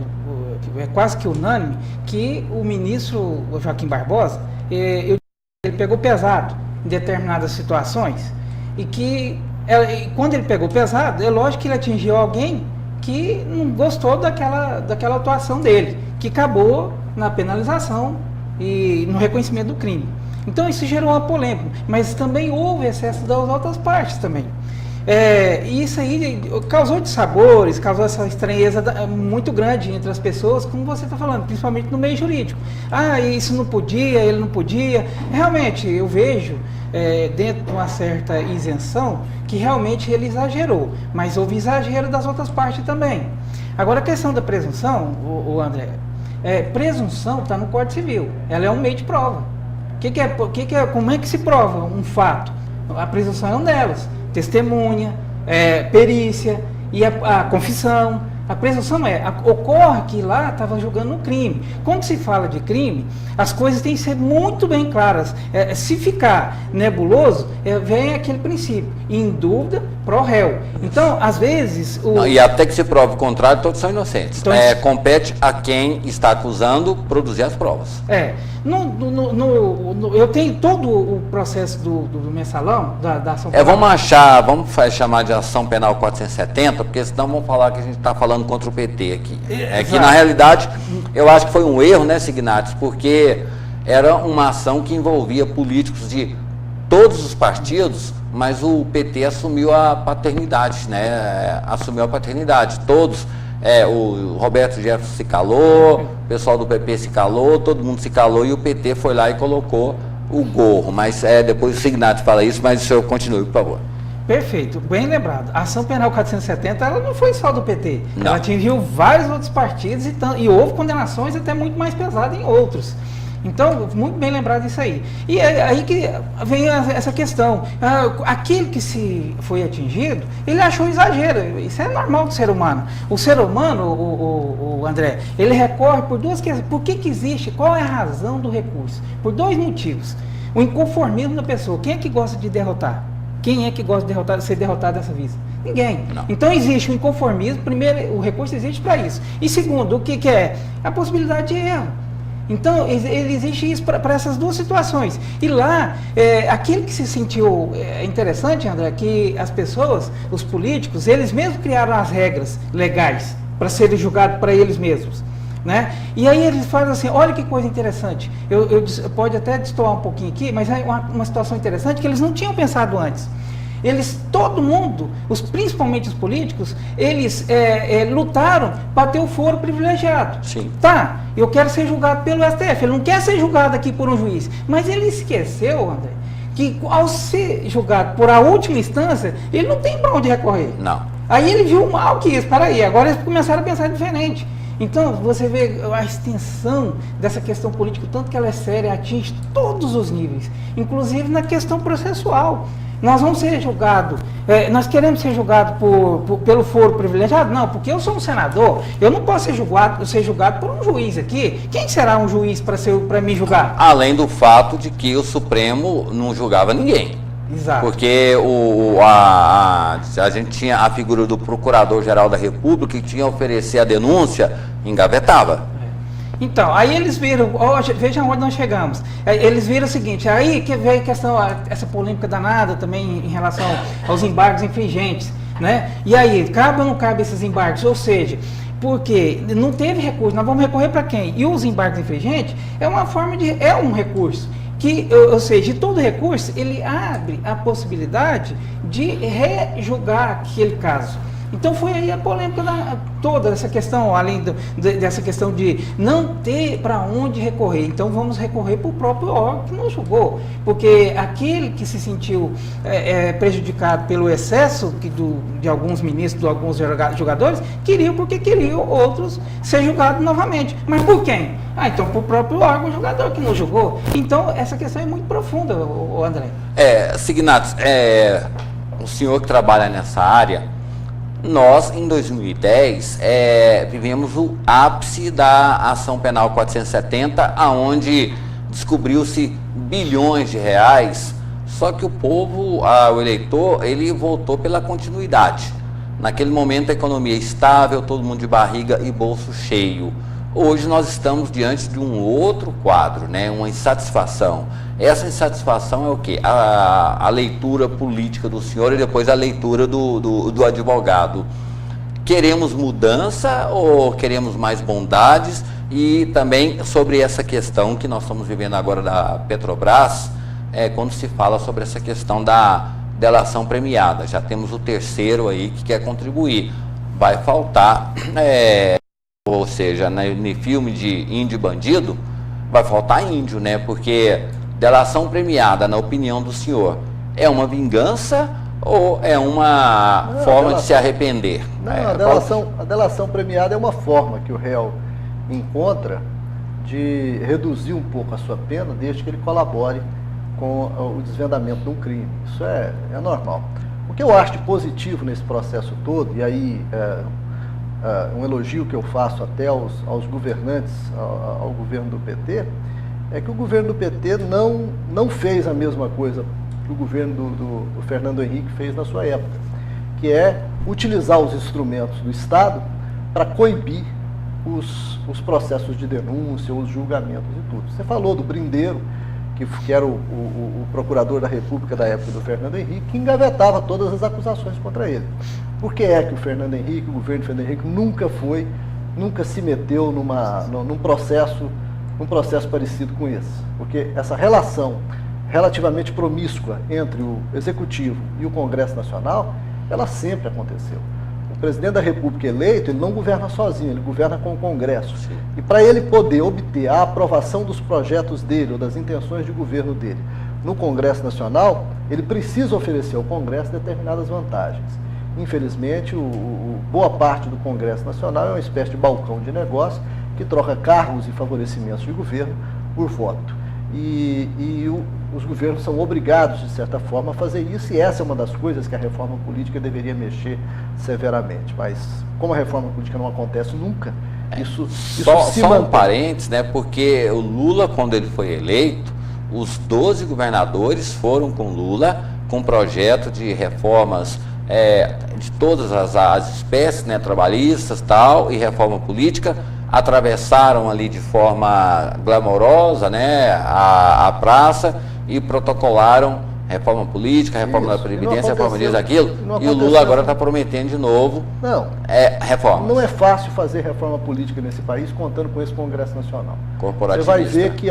é quase que unânime, que o ministro Joaquim Barbosa, ele pegou pesado em determinadas situações e que, quando ele pegou pesado, é lógico que ele atingiu alguém que não gostou daquela atuação dele, que acabou na penalização e no reconhecimento do crime. Então isso gerou uma polêmica, mas também houve excesso das outras partes também. E isso aí causou dissabores, causou essa estranheza muito grande entre as pessoas, como você está falando, principalmente no meio jurídico. Isso não podia, ele não podia. Realmente, eu vejo, dentro de uma certa isenção, que realmente ele exagerou, mas houve exagero das outras partes também. Agora, a questão da presunção, o André, presunção está no Código Civil, ela é um meio de prova. Como é que se prova um fato? A presunção é uma delas. Testemunha, perícia e a confissão. A presunção ocorre que lá estava julgando um crime. Quando se fala de crime, as coisas têm que ser muito bem claras. Se ficar nebuloso, vem aquele princípio, em dúvida, pro réu. Então, às vezes... E até que se prove o contrário, todos são inocentes. Então, compete a quem está acusando produzir as provas. Eu tenho todo o processo do mensalão, da ação penal. Vamos chamar de ação penal 470, porque senão vamos falar que a gente está falando contra o PT aqui. Que na realidade, eu acho que foi um erro, né, Signatis, porque era uma ação que envolvia políticos de todos os partidos, mas o PT assumiu a paternidade, né? Assumiu a paternidade. Todos, o Roberto Jefferson se calou, o pessoal do PP se calou, todo mundo se calou e o PT foi lá e colocou o gorro, mas depois o Signato fala isso, mas o senhor continue, por favor. Perfeito, bem lembrado. A ação penal 470, ela não foi só do PT. Não. Ela atingiu vários outros partidos e houve condenações até muito mais pesadas em outros. Então, muito bem lembrado isso aí. E é aí que vem essa questão. Aquele que se foi atingido, ele achou exagero. Isso é normal do ser humano. O ser humano, o André, ele recorre por duas questões. Por que existe? Qual é a razão do recurso? Por dois motivos. O inconformismo da pessoa. Quem é que gosta de derrotar? Quem é que gosta de ser derrotado dessa vez? Ninguém. Não. Então existe o inconformismo. Primeiro, o recurso existe para isso. E segundo, o que é? A possibilidade de erro. Então, ele existe isso para essas duas situações. E lá, aquele que se sentiu interessante, André, que as pessoas, os políticos, eles mesmos criaram as regras legais para serem julgados para eles mesmos. Né? E aí eles fazem assim, olha que coisa interessante, pode até destoar um pouquinho aqui, mas é uma situação interessante que eles não tinham pensado antes. Todo mundo, principalmente os políticos, eles lutaram para ter o foro privilegiado. Sim. Tá, eu quero ser julgado pelo STF, ele não quer ser julgado aqui por um juiz, mas ele esqueceu, André, que ao ser julgado por a última instância, ele não tem para onde recorrer. Não. Aí ele viu mal que isso, peraí, agora eles começaram a pensar diferente. Então, você vê a extensão dessa questão política, tanto que ela é séria, atinge todos os níveis, inclusive na questão processual. Nós vamos ser julgados, nós queremos ser julgados pelo foro privilegiado? Não, porque eu sou um senador, eu não posso ser julgado por um juiz aqui. Quem será um juiz para me julgar? Além do fato de que o Supremo não julgava ninguém. Exato. Porque a gente tinha a figura do Procurador-Geral da República que tinha a oferecer a denúncia, engavetava. Então, aí eles viram, vejam onde nós chegamos. Eles viram o seguinte, aí que veio a questão, essa polêmica danada também em relação aos embargos infringentes, né? E aí, cabe ou não cabe esses embargos? Ou seja, porque não teve recurso, nós vamos recorrer para quem? E os embargos infringentes é um recurso. Ou seja, todo recurso, ele abre a possibilidade de rejulgar aquele caso. Então foi aí a polêmica toda essa questão, além dessa questão de não ter para onde recorrer. Então vamos recorrer para o próprio órgão que nos julgou. Porque aquele que se sentiu prejudicado pelo excesso de alguns ministros, de alguns julgadores, queriam outros ser julgados novamente. Mas por quem? Então por o próprio órgão julgador que nos julgou. Então essa questão é muito profunda, André. Signatos, o senhor que trabalha nessa área, nós, em 2010, vivemos o ápice da ação penal 470, aonde descobriu-se bilhões de reais, só que o povo, o eleitor, ele votou pela continuidade. Naquele momento a economia estável, todo mundo de barriga e bolso cheio. Hoje nós estamos diante de um outro quadro, né? Uma insatisfação. Essa insatisfação é o quê? A leitura política do senhor e depois a leitura do advogado. Queremos mudança ou queremos mais bondades? E também sobre essa questão que nós estamos vivendo agora da Petrobras, quando se fala sobre essa questão da delação premiada. Já temos o terceiro aí que quer contribuir. Vai faltar... ou seja, no filme de índio e bandido, vai faltar índio, né? Porque delação premiada, na opinião do senhor, é uma vingança ou é uma forma de se arrepender? Não, a delação premiada é uma forma que o réu encontra de reduzir um pouco a sua pena, desde que ele colabore com o desvendamento de um crime. Isso é normal. O que eu acho de positivo nesse processo todo, e aí... um elogio que eu faço até aos governantes, ao governo do PT, é que o governo do PT não fez a mesma coisa que o governo do Fernando Henrique fez na sua época, que é utilizar os instrumentos do Estado para coibir os processos de denúncia, os julgamentos e tudo. Você falou do Brindeiro, que era o procurador da República da época do Fernando Henrique, que engavetava todas as acusações contra ele. Por que é que o governo do Fernando Henrique nunca se meteu num processo parecido com esse? Porque essa relação relativamente promíscua entre o Executivo e o Congresso Nacional, ela sempre aconteceu. O presidente da República eleito, ele não governa sozinho, ele governa com o Congresso. Sim. E para ele poder obter a aprovação dos projetos dele ou das intenções de governo dele no Congresso Nacional, ele precisa oferecer ao Congresso determinadas vantagens. Infelizmente, boa parte do Congresso Nacional é uma espécie de balcão de negócio que troca cargos e favorecimentos de governo por voto. Os governos são obrigados, de certa forma, a fazer isso, e essa é uma das coisas que a reforma política deveria mexer severamente. Mas, como a reforma política não acontece nunca, isso se mantém. Um parênteses, né? Porque o Lula, quando ele foi eleito, os 12 governadores foram com Lula com projeto de reformas de todas as espécies, né, trabalhistas tal, e reforma política, atravessaram ali de forma glamourosa, né, a praça e protocolaram reforma política, reforma da Previdência, reforma disso, aquilo, e o Lula agora está prometendo de novo reformas. Não é fácil fazer reforma política nesse país contando com esse Congresso Nacional. Você Corporativista. vai ver que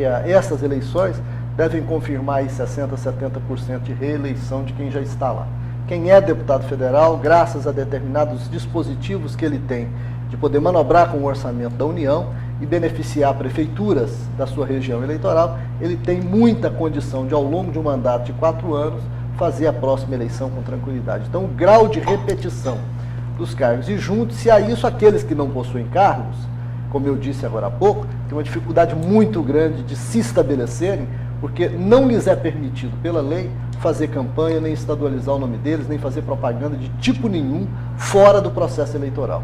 essas eleições devem confirmar aí 60%, 70% de reeleição de quem já está lá. Quem é deputado federal, graças a determinados dispositivos que ele tem de poder manobrar com o orçamento da União e beneficiar prefeituras da sua região eleitoral, ele tem muita condição de, ao longo de um mandato de 4 anos, fazer a próxima eleição com tranquilidade. Então, o grau de repetição dos cargos, e junto-se a isso, aqueles que não possuem cargos, como eu disse agora há pouco, tem uma dificuldade muito grande de se estabelecerem, porque não lhes é permitido, pela lei, fazer campanha, nem estadualizar o nome deles, nem fazer propaganda de tipo nenhum fora do processo eleitoral.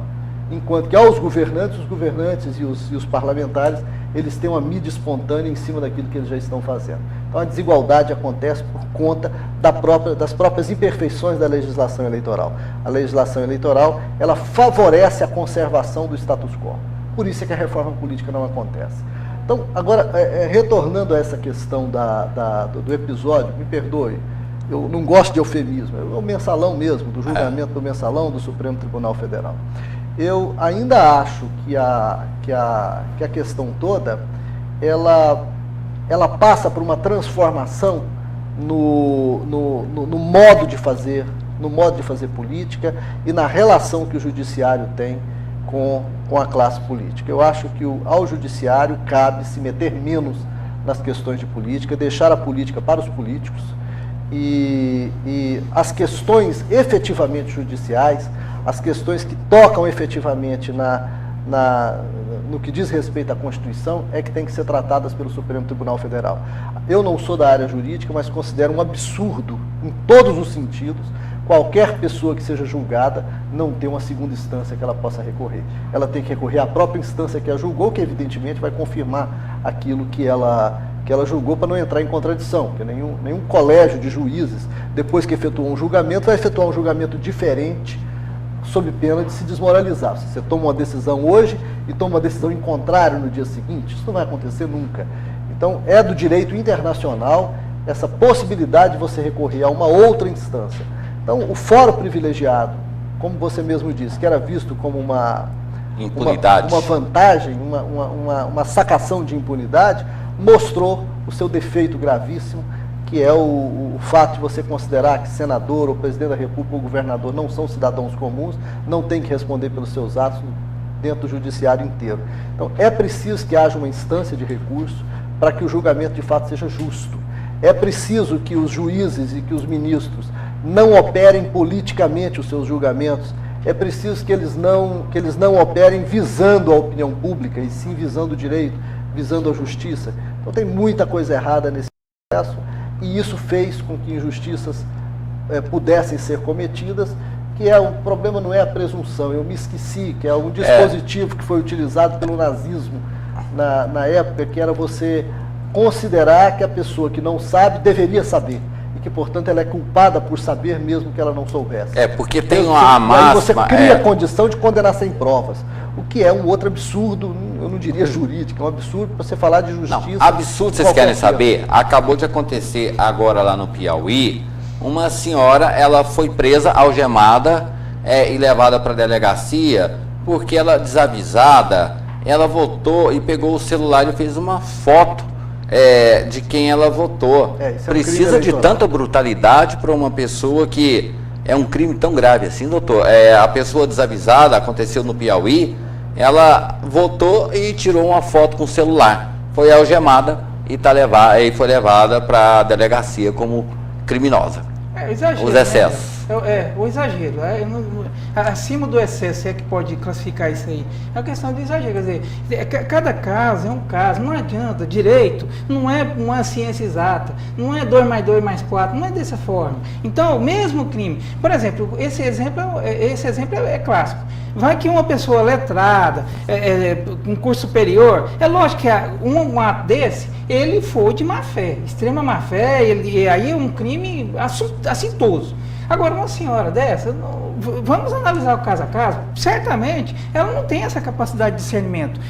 Enquanto que aos governantes, os governantes e os parlamentares, eles têm uma mídia espontânea em cima daquilo que eles já estão fazendo. Então a desigualdade acontece por conta das próprias imperfeições da legislação eleitoral. A legislação eleitoral, ela favorece a conservação do status quo. Por isso é que a reforma política não acontece. Então, agora, retornando a essa questão do episódio, me perdoe, eu não gosto de eufemismo, é o mensalão mesmo, do julgamento do mensalão do Supremo Tribunal Federal. Eu ainda acho que a questão toda, ela passa por uma transformação no modo de fazer política e na relação que o judiciário tem com a classe política. Eu acho que ao judiciário cabe se meter menos nas questões de política, deixar a política para os políticos e as questões efetivamente judiciais, as questões que tocam efetivamente no que diz respeito à Constituição, é que tem que ser tratadas pelo Supremo Tribunal Federal. Eu não sou da área jurídica, mas considero um absurdo, em todos os sentidos, qualquer pessoa que seja julgada não ter uma segunda instância que ela possa recorrer. Ela tem que recorrer à própria instância que a julgou, que evidentemente vai confirmar aquilo que ela julgou, para não entrar em contradição, porque nenhum colégio de juízes, depois que efetuou um julgamento, vai efetuar um julgamento diferente, sob pena de se desmoralizar. Se você toma uma decisão hoje e toma uma decisão em contrário no dia seguinte, isso não vai acontecer nunca. Então, é do direito internacional essa possibilidade de você recorrer a uma outra instância. Então, o fórum privilegiado, como você mesmo disse, que era visto como uma impunidade, uma vantagem, uma sacação de impunidade, mostrou o seu defeito gravíssimo, que é o fato de você considerar que senador, ou presidente da República, ou governador não são cidadãos comuns, não tem que responder pelos seus atos dentro do judiciário inteiro. Então, é preciso que haja uma instância de recurso para que o julgamento de fato seja justo. É preciso que os juízes e que os ministros não operem politicamente os seus julgamentos. É preciso que eles não operem visando a opinião pública, e sim visando o direito, visando a justiça. Então tem muita coisa errada nesse processo, e isso fez com que injustiças pudessem ser cometidas, que o problema não é a presunção, eu me esqueci, que é um dispositivo que foi utilizado pelo nazismo na época, que era você considerar que a pessoa que não sabe deveria saber, e que, portanto, ela é culpada por saber mesmo que ela não soubesse. Porque tem uma máxima... Você cria a condição de condenar sem provas, o que é um outro absurdo, eu não diria jurídico, é um absurdo para você falar de justiça. Não, absurdo, vocês querem saber? Acabou de acontecer agora lá no Piauí, uma senhora, ela foi presa, algemada e levada para a delegacia, porque ela, desavisada, ela votou e pegou o celular e fez uma foto de quem ela votou. Isso é um Precisa crime de tanta brutalidade para uma pessoa que é um crime tão grave assim, doutor? A pessoa desavisada, aconteceu no Piauí, ela votou e tirou uma foto com o celular. Foi algemada e foi levada para a delegacia como criminosa. Exagero, os excessos. O exagero. Acima do excesso é que pode classificar isso aí. É uma questão de exagero. Quer dizer, cada caso é um caso. Não adianta. Direito não é uma ciência exata. Não é 2 mais 2 mais 4. Não é dessa forma. Então, o mesmo crime. Por exemplo, esse exemplo é clássico. Vai que uma pessoa letrada, com curso superior, é lógico que um ato desse, ele foi de má fé, extrema má fé, e aí é um crime assintoso. Agora, uma senhora dessa, vamos analisar o caso a caso, certamente ela não tem essa capacidade de discernimento.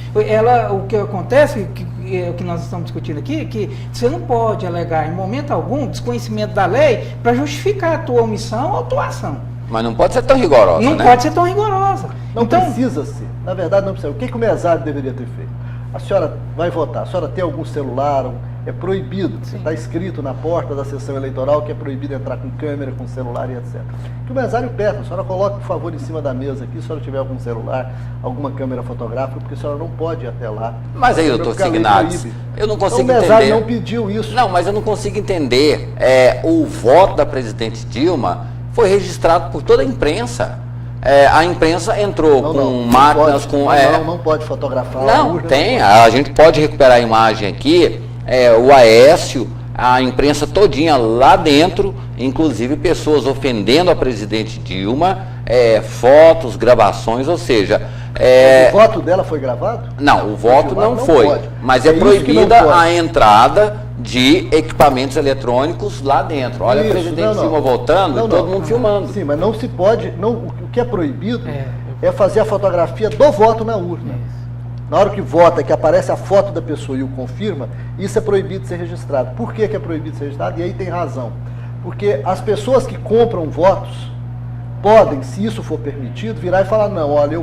O que acontece, o que nós estamos discutindo aqui, é que você não pode alegar em momento algum desconhecimento da lei para justificar a tua omissão ou tua ação. Mas não pode ser tão rigorosa, Não pode ser tão rigorosa. Não precisa ser. Na verdade, não precisa. O que o mesário deveria ter feito? A senhora vai votar, a senhora tem algum celular, é proibido, está escrito na porta da sessão eleitoral que é proibido entrar com câmera, com celular e etc. Que o mesário peça, a senhora coloque, por favor, em cima da mesa aqui, se a senhora tiver algum celular, alguma câmera fotográfica, porque a senhora não pode ir até lá. Mas aí, doutor Signatis, eu não consigo entender. O mesário não pediu isso. Não, mas eu não consigo entender. O voto da presidente Dilma foi registrado por toda a imprensa. A imprensa entrou com máquinas, não pode fotografar. Não, a gente pode recuperar a imagem aqui, o Aécio, a imprensa todinha lá dentro, inclusive pessoas ofendendo a presidente Dilma, fotos, gravações, ou seja... O voto dela foi gravado? Não, o voto não foi, pode. Mas é proibida a entrada de equipamentos eletrônicos lá dentro. Olha, a presidente Dilma votando e todo mundo filmando. Sim, mas não se pode, o que é proibido é fazer a fotografia do voto na urna. Na hora que vota, que aparece a foto da pessoa e o confirma, isso é proibido de ser registrado. Por que é proibido de ser registrado? E aí tem razão. Porque as pessoas que compram votos podem, se isso for permitido, virar e falar, não, olha,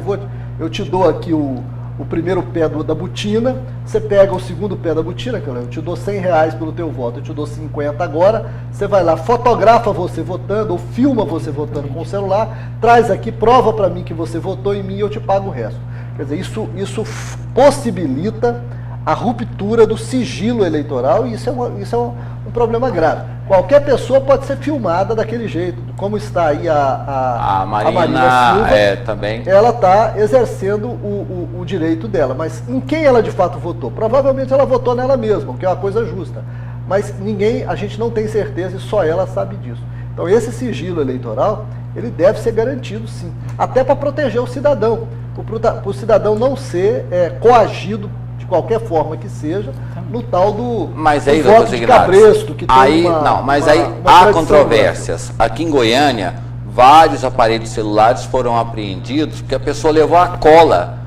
eu te dou aqui o primeiro pé da botina, você pega o segundo pé da botina, eu te dou R$100 pelo teu voto, eu te dou 50 agora, você vai lá, fotografa você votando, ou filma você votando com o celular, traz aqui, prova para mim que você votou em mim e eu te pago o resto. Quer dizer, isso possibilita a ruptura do sigilo eleitoral e isso é um problema grave. Qualquer pessoa pode ser filmada daquele jeito, como está aí a Marina Silva, também. Ela está exercendo o direito dela, mas em quem ela de fato votou? Provavelmente ela votou nela mesma, o que é uma coisa justa, mas a gente não tem certeza e só ela sabe disso. Então esse sigilo eleitoral, ele deve ser garantido sim, até para proteger o cidadão, para o cidadão não ser coagido de qualquer forma que seja, no tal do voto de cabresto, que tem há controvérsias. Aqui em Goiânia, vários aparelhos celulares foram apreendidos porque a pessoa levou a cola,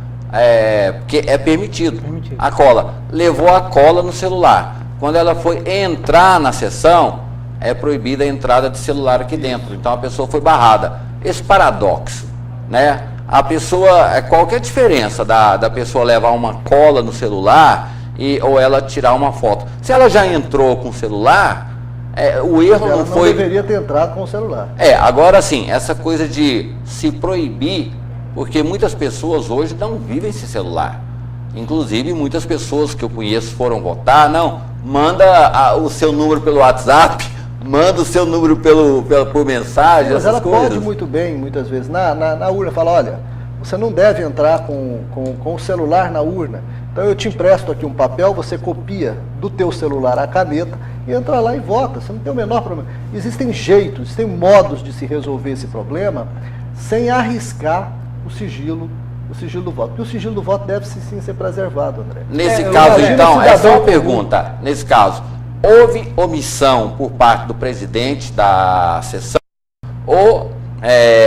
porque é permitido. A cola. Levou a cola no celular. Quando ela foi entrar na sessão, é proibida a entrada de celular aqui dentro. Então a pessoa foi barrada. Esse paradoxo, né? A pessoa, qual que é a diferença da pessoa levar uma cola no celular ou ela tirar uma foto? Se ela já entrou com o celular, o erro não foi... Ela deveria ter entrado com o celular. Agora sim, essa coisa de se proibir, porque muitas pessoas hoje não vivem sem celular. Inclusive, muitas pessoas que eu conheço foram votar, manda o seu número pelo WhatsApp, manda o seu número por mensagem, mas ela pode muito bem, muitas vezes, na urna, fala, olha, você não deve entrar com o celular na urna, então eu te empresto aqui um papel, você copia do teu celular a caneta e entra lá e vota, você não tem o menor problema. Existem jeitos, existem modos de se resolver esse problema sem arriscar o sigilo do voto, porque o sigilo do voto deve sim ser preservado, André. Nesse caso, então, essa é uma pergunta, nesse caso, houve omissão por parte do presidente da sessão, ou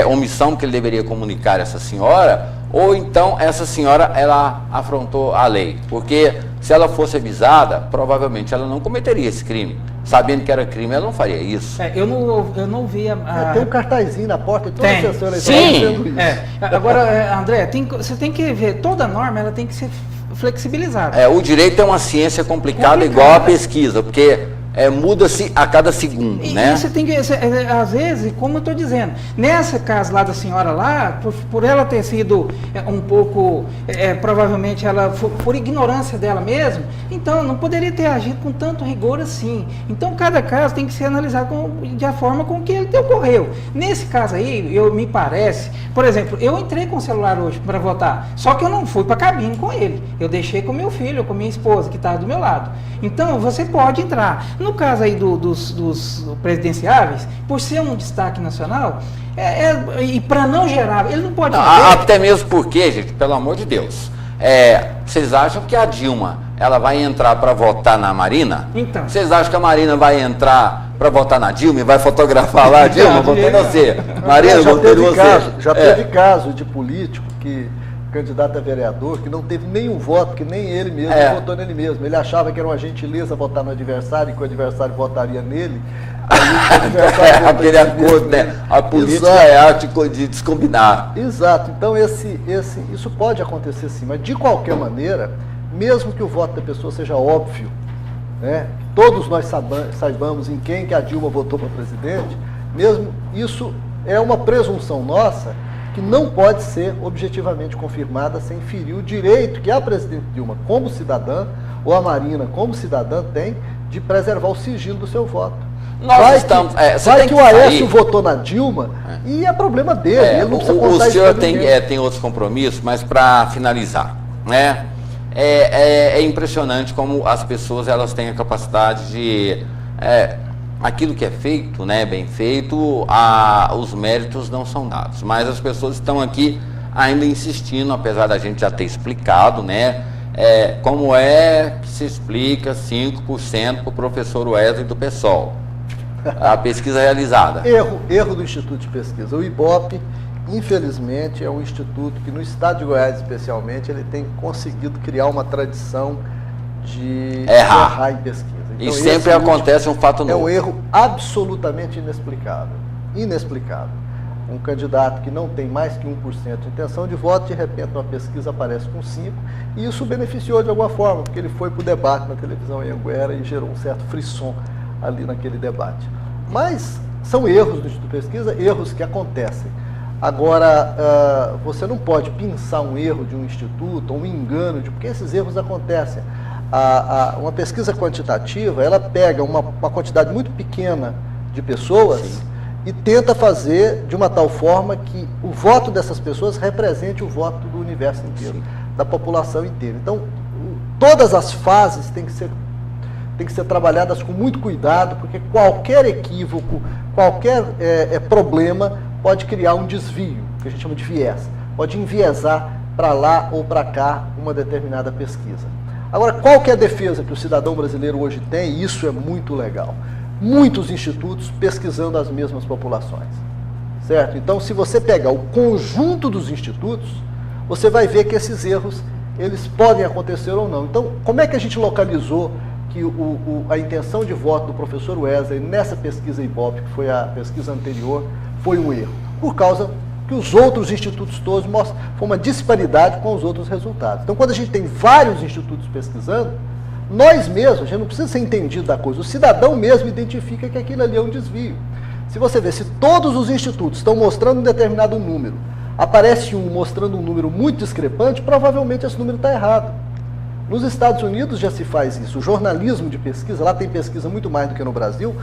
omissão que ele deveria comunicar a essa senhora, ou então essa senhora, ela afrontou a lei, porque se ela fosse avisada, provavelmente ela não cometeria esse crime. Sabendo que era crime, ela não faria isso. Eu não vi tem um cartazinho na porta de toda a sessão eleitoral. Sim! Agora, André, você tem que ver, toda norma ela tem que ser flexibilizada. O direito é uma ciência complicada igual a pesquisa, porque muda-se a cada segundo, né? E você tem que, às vezes, como eu estou dizendo, nessa casa lá da senhora lá, por ela ter sido um pouco, provavelmente ela, por ignorância dela mesmo, então não poderia ter agido com tanto rigor assim. Então cada caso tem que ser analisado de a forma com que ele ocorreu. Nesse caso aí, me parece, por exemplo, eu entrei com o celular hoje para votar, só que eu não fui para a cabine com ele, eu deixei com meu filho, com minha esposa, que estava do meu lado. Então você pode entrar. No caso aí dos presidenciáveis, por ser um destaque nacional, e para não gerar, ele não pode fazer. Até mesmo porque, gente, pelo amor de Deus, vocês acham que a Dilma, ela vai entrar para votar na Marina? Então. Vocês acham que a Marina vai entrar para votar na Dilma e vai fotografar lá a Dilma? Votei você. Marina, votei você. Já teve caso de político que candidato a vereador, que não teve nenhum voto, que nem ele mesmo votou nele mesmo. Ele achava que era uma gentileza votar no adversário, e que o adversário votaria nele. Aquele acordo, né? A política é arte de descombinar. Exato. Então, isso pode acontecer sim, mas de qualquer maneira, mesmo que o voto da pessoa seja óbvio, né? Todos nós saibamos em quem que a Dilma votou para presidente, mesmo isso é uma presunção nossa, que não pode ser objetivamente confirmada sem ferir o direito que a presidente Dilma, como cidadã, ou a Marina, como cidadã, tem de preservar o sigilo do seu voto. Vai que o Aécio votou na Dilma e é problema dele, ele não precisa contar. O senhor tem outros compromissos, mas para finalizar, né? É impressionante como as pessoas elas têm a capacidade de... aquilo que é feito, né, bem feito, os méritos não são dados. Mas as pessoas estão aqui ainda insistindo, apesar da gente já ter explicado, né, como é que se explica 5% para o professor Wesley do PSOL. A pesquisa realizada. Erro do Instituto de Pesquisa. O IBOPE, infelizmente, é um instituto que no estado de Goiás, especialmente, ele tem conseguido criar uma tradição de errar em pesquisa. Então, e sempre acontece um fato novo. É um erro absolutamente inexplicável. Inexplicável. Um candidato que não tem mais que 1% de intenção de voto, de repente uma pesquisa aparece com 5%, e isso beneficiou de alguma forma, porque ele foi para o debate na televisão em Anguera e gerou um certo frisson ali naquele debate. Mas são erros do Instituto de Pesquisa, erros que acontecem. Agora, você não pode pensar um erro de um instituto, ou um engano, porque esses erros acontecem. Uma pesquisa quantitativa, ela pega uma quantidade muito pequena de pessoas e tenta fazer de uma tal forma que o voto dessas pessoas represente o voto do universo inteiro, da população inteira. Então, todas as fases têm que ser trabalhadas com muito cuidado, porque qualquer equívoco, qualquer problema pode criar um desvio, que a gente chama de viés, pode enviesar para lá ou para cá uma determinada pesquisa. Agora, qual que é a defesa que o cidadão brasileiro hoje tem? E isso é muito legal. Muitos institutos pesquisando as mesmas populações, certo? Então, se você pegar o conjunto dos institutos, você vai ver que esses erros, eles podem acontecer ou não. Então, como é que a gente localizou que a intenção de voto do professor Wesley nessa pesquisa IBOPE, que foi a pesquisa anterior, foi um erro? Por causa que os outros institutos todos mostram, foi uma disparidade com os outros resultados. Então, quando a gente tem vários institutos pesquisando, nós mesmos, a gente não precisa ser entendido da coisa, o cidadão mesmo identifica que aquilo ali é um desvio. Se você ver, se todos os institutos estão mostrando um determinado número, aparece um mostrando um número muito discrepante, provavelmente esse número está errado. Nos Estados Unidos já se faz isso, o jornalismo de pesquisa, lá tem pesquisa muito mais do que no Brasil,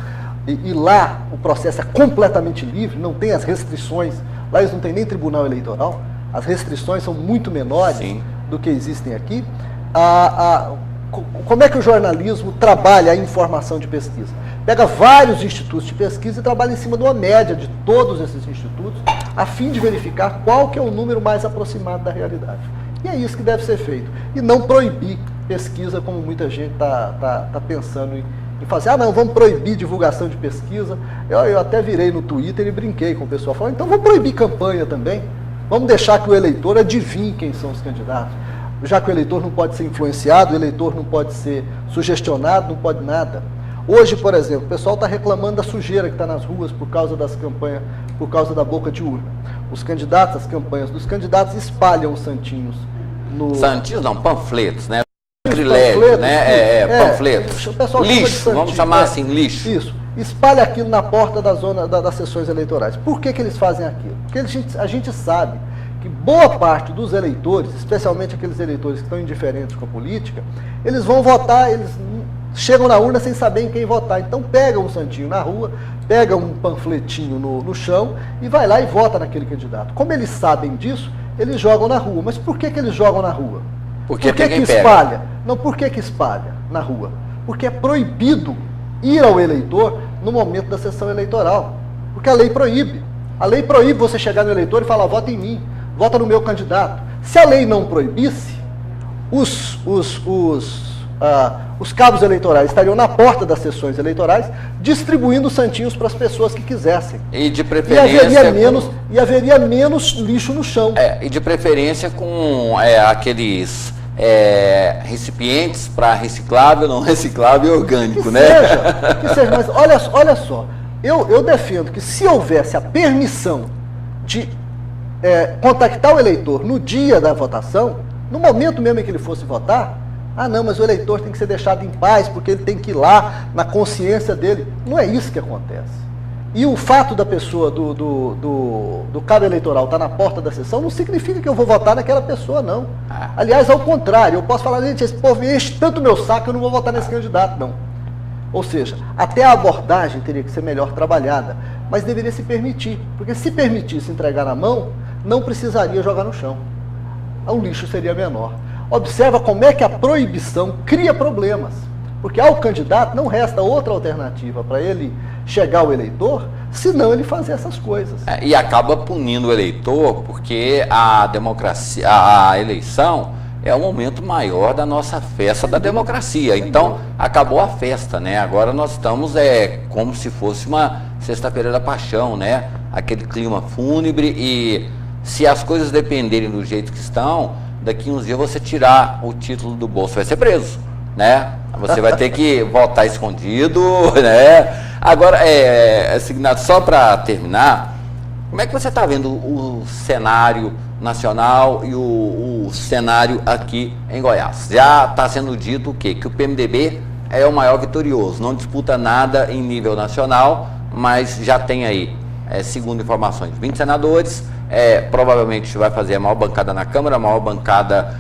e lá o processo é completamente livre, não tem as restrições, lá eles não têm nem tribunal eleitoral, as restrições são muito menores do que existem aqui. Como é que o jornalismo trabalha a informação de pesquisa? Pega vários institutos de pesquisa e trabalha em cima de uma média de todos esses institutos, a fim de verificar qual que é o número mais aproximado da realidade. E é isso que deve ser feito. E não proibir pesquisa, como muita gente está pensando em fazer. Não, vamos proibir divulgação de pesquisa. Eu até virei no Twitter e brinquei com o pessoal, falando, então vamos proibir campanha também. Vamos deixar que o eleitor adivinhe quem são os candidatos. Já que o eleitor não pode ser influenciado, o eleitor não pode ser sugestionado, não pode nada. Hoje, por exemplo, o pessoal está reclamando da sujeira que está nas ruas por causa das campanhas, por causa da boca de urna. Os candidatos, as campanhas dos candidatos espalham os santinhos. Santinhos não, panfletos, né? sacrilégio, né? Panfletos. O pessoal lixo, vamos chamar assim, lixo. Isso. Espalha aquilo na porta da zona das sessões eleitorais. Por que eles fazem aquilo? Porque a gente sabe que boa parte dos eleitores, especialmente aqueles eleitores que estão indiferentes com a política, eles vão votar, eles chegam na urna sem saber em quem votar. Então pega um santinho na rua, pega um panfletinho no chão e vai lá e vota naquele candidato. Como eles sabem disso, eles jogam na rua. Mas por que eles jogam na rua? Porque por que espalha? Não, por que espalha na rua? Porque é proibido ir ao eleitor no momento da sessão eleitoral. Porque a lei proíbe. A lei proíbe você chegar no eleitor e falar, vota em mim, vota no meu candidato. Se a lei não proibisse, os cabos eleitorais estariam na porta das sessões eleitorais, distribuindo santinhos para as pessoas que quisessem. E de preferência... E haveria menos lixo no chão. E de preferência com aqueles recipientes para reciclável, não reciclável e orgânico, né? Que seja, mas olha só, eu defendo que se houvesse a permissão de contactar o eleitor no dia da votação, no momento mesmo em que ele fosse votar, não, mas o eleitor tem que ser deixado em paz, porque ele tem que ir lá na consciência dele. Não é isso que acontece. E o fato da pessoa, do cabo eleitoral estar na porta da sessão, não significa que eu vou votar naquela pessoa, não. Aliás, ao contrário, eu posso falar, gente, esse povo enche tanto meu saco, eu não vou votar nesse candidato, não. Ou seja, até a abordagem teria que ser melhor trabalhada, mas deveria se permitir, porque se permitisse entregar na mão, não precisaria jogar no chão. O lixo seria menor. Observa como é que a proibição cria problemas, porque ao candidato não resta outra alternativa para ele chegar ao eleitor, senão ele fazer essas coisas. E acaba punindo o eleitor, porque a democracia, a eleição é o momento maior da nossa festa da democracia. Então, acabou a festa, né? Agora nós estamos como se fosse uma sexta-feira da paixão, né? Aquele clima fúnebre, e se as coisas dependerem do jeito que estão, daqui uns dias você tirar o título do bolso, vai ser preso, né? Você vai ter que votar escondido, né? Agora, Signado, só para terminar, como é que você está vendo o cenário nacional e o cenário aqui em Goiás? Já está sendo dito o quê? Que o PMDB é o maior vitorioso, não disputa nada em nível nacional, mas já tem aí, segundo informações, 20 senadores, provavelmente vai fazer a maior bancada na Câmara, a maior bancada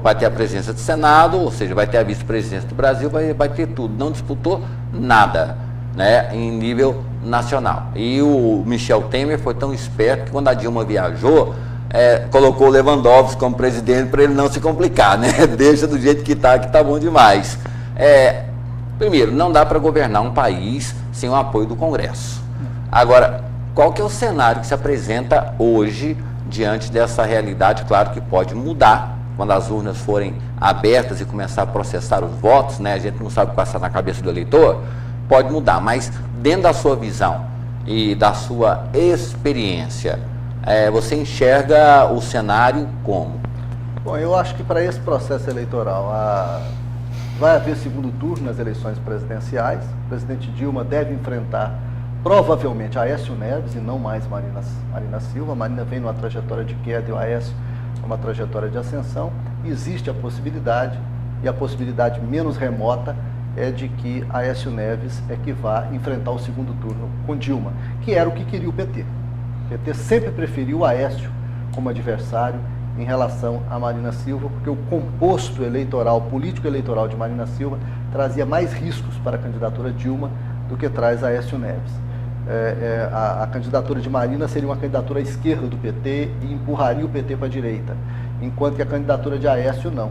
vai ter a presidência do Senado, ou seja, vai ter a vice-presidência do Brasil, vai ter tudo. Não disputou nada, né, em nível nacional. E o Michel Temer foi tão esperto que quando a Dilma viajou, colocou o Lewandowski como presidente para ele não se complicar, né? Deixa do jeito que tá bom demais. Primeiro, não dá para governar um país sem o apoio do Congresso. Agora, qual que é o cenário que se apresenta hoje diante dessa realidade? Claro que pode mudar quando as urnas forem abertas e começar a processar os votos, né? A gente não sabe o que passa na cabeça do eleitor, pode mudar, mas dentro da sua visão e da sua experiência, você enxerga o cenário como? Bom, eu acho que para esse processo eleitoral vai haver segundo turno nas eleições presidenciais. O presidente Dilma deve enfrentar provavelmente Aécio Neves e não mais Marina Silva. Marina vem numa trajetória de queda e o Aécio numa trajetória de ascensão. Existe a possibilidade, e a possibilidade menos remota, de que Aécio Neves que vá enfrentar o segundo turno com Dilma, que era o que queria o PT. O PT sempre preferiu o Aécio como adversário em relação a Marina Silva, porque o composto eleitoral, político-eleitoral de Marina Silva trazia mais riscos para a candidatura Dilma do que traz Aécio Neves. A candidatura de Marina seria uma candidatura à esquerda do PT e empurraria o PT para a direita, enquanto que a candidatura de Aécio não.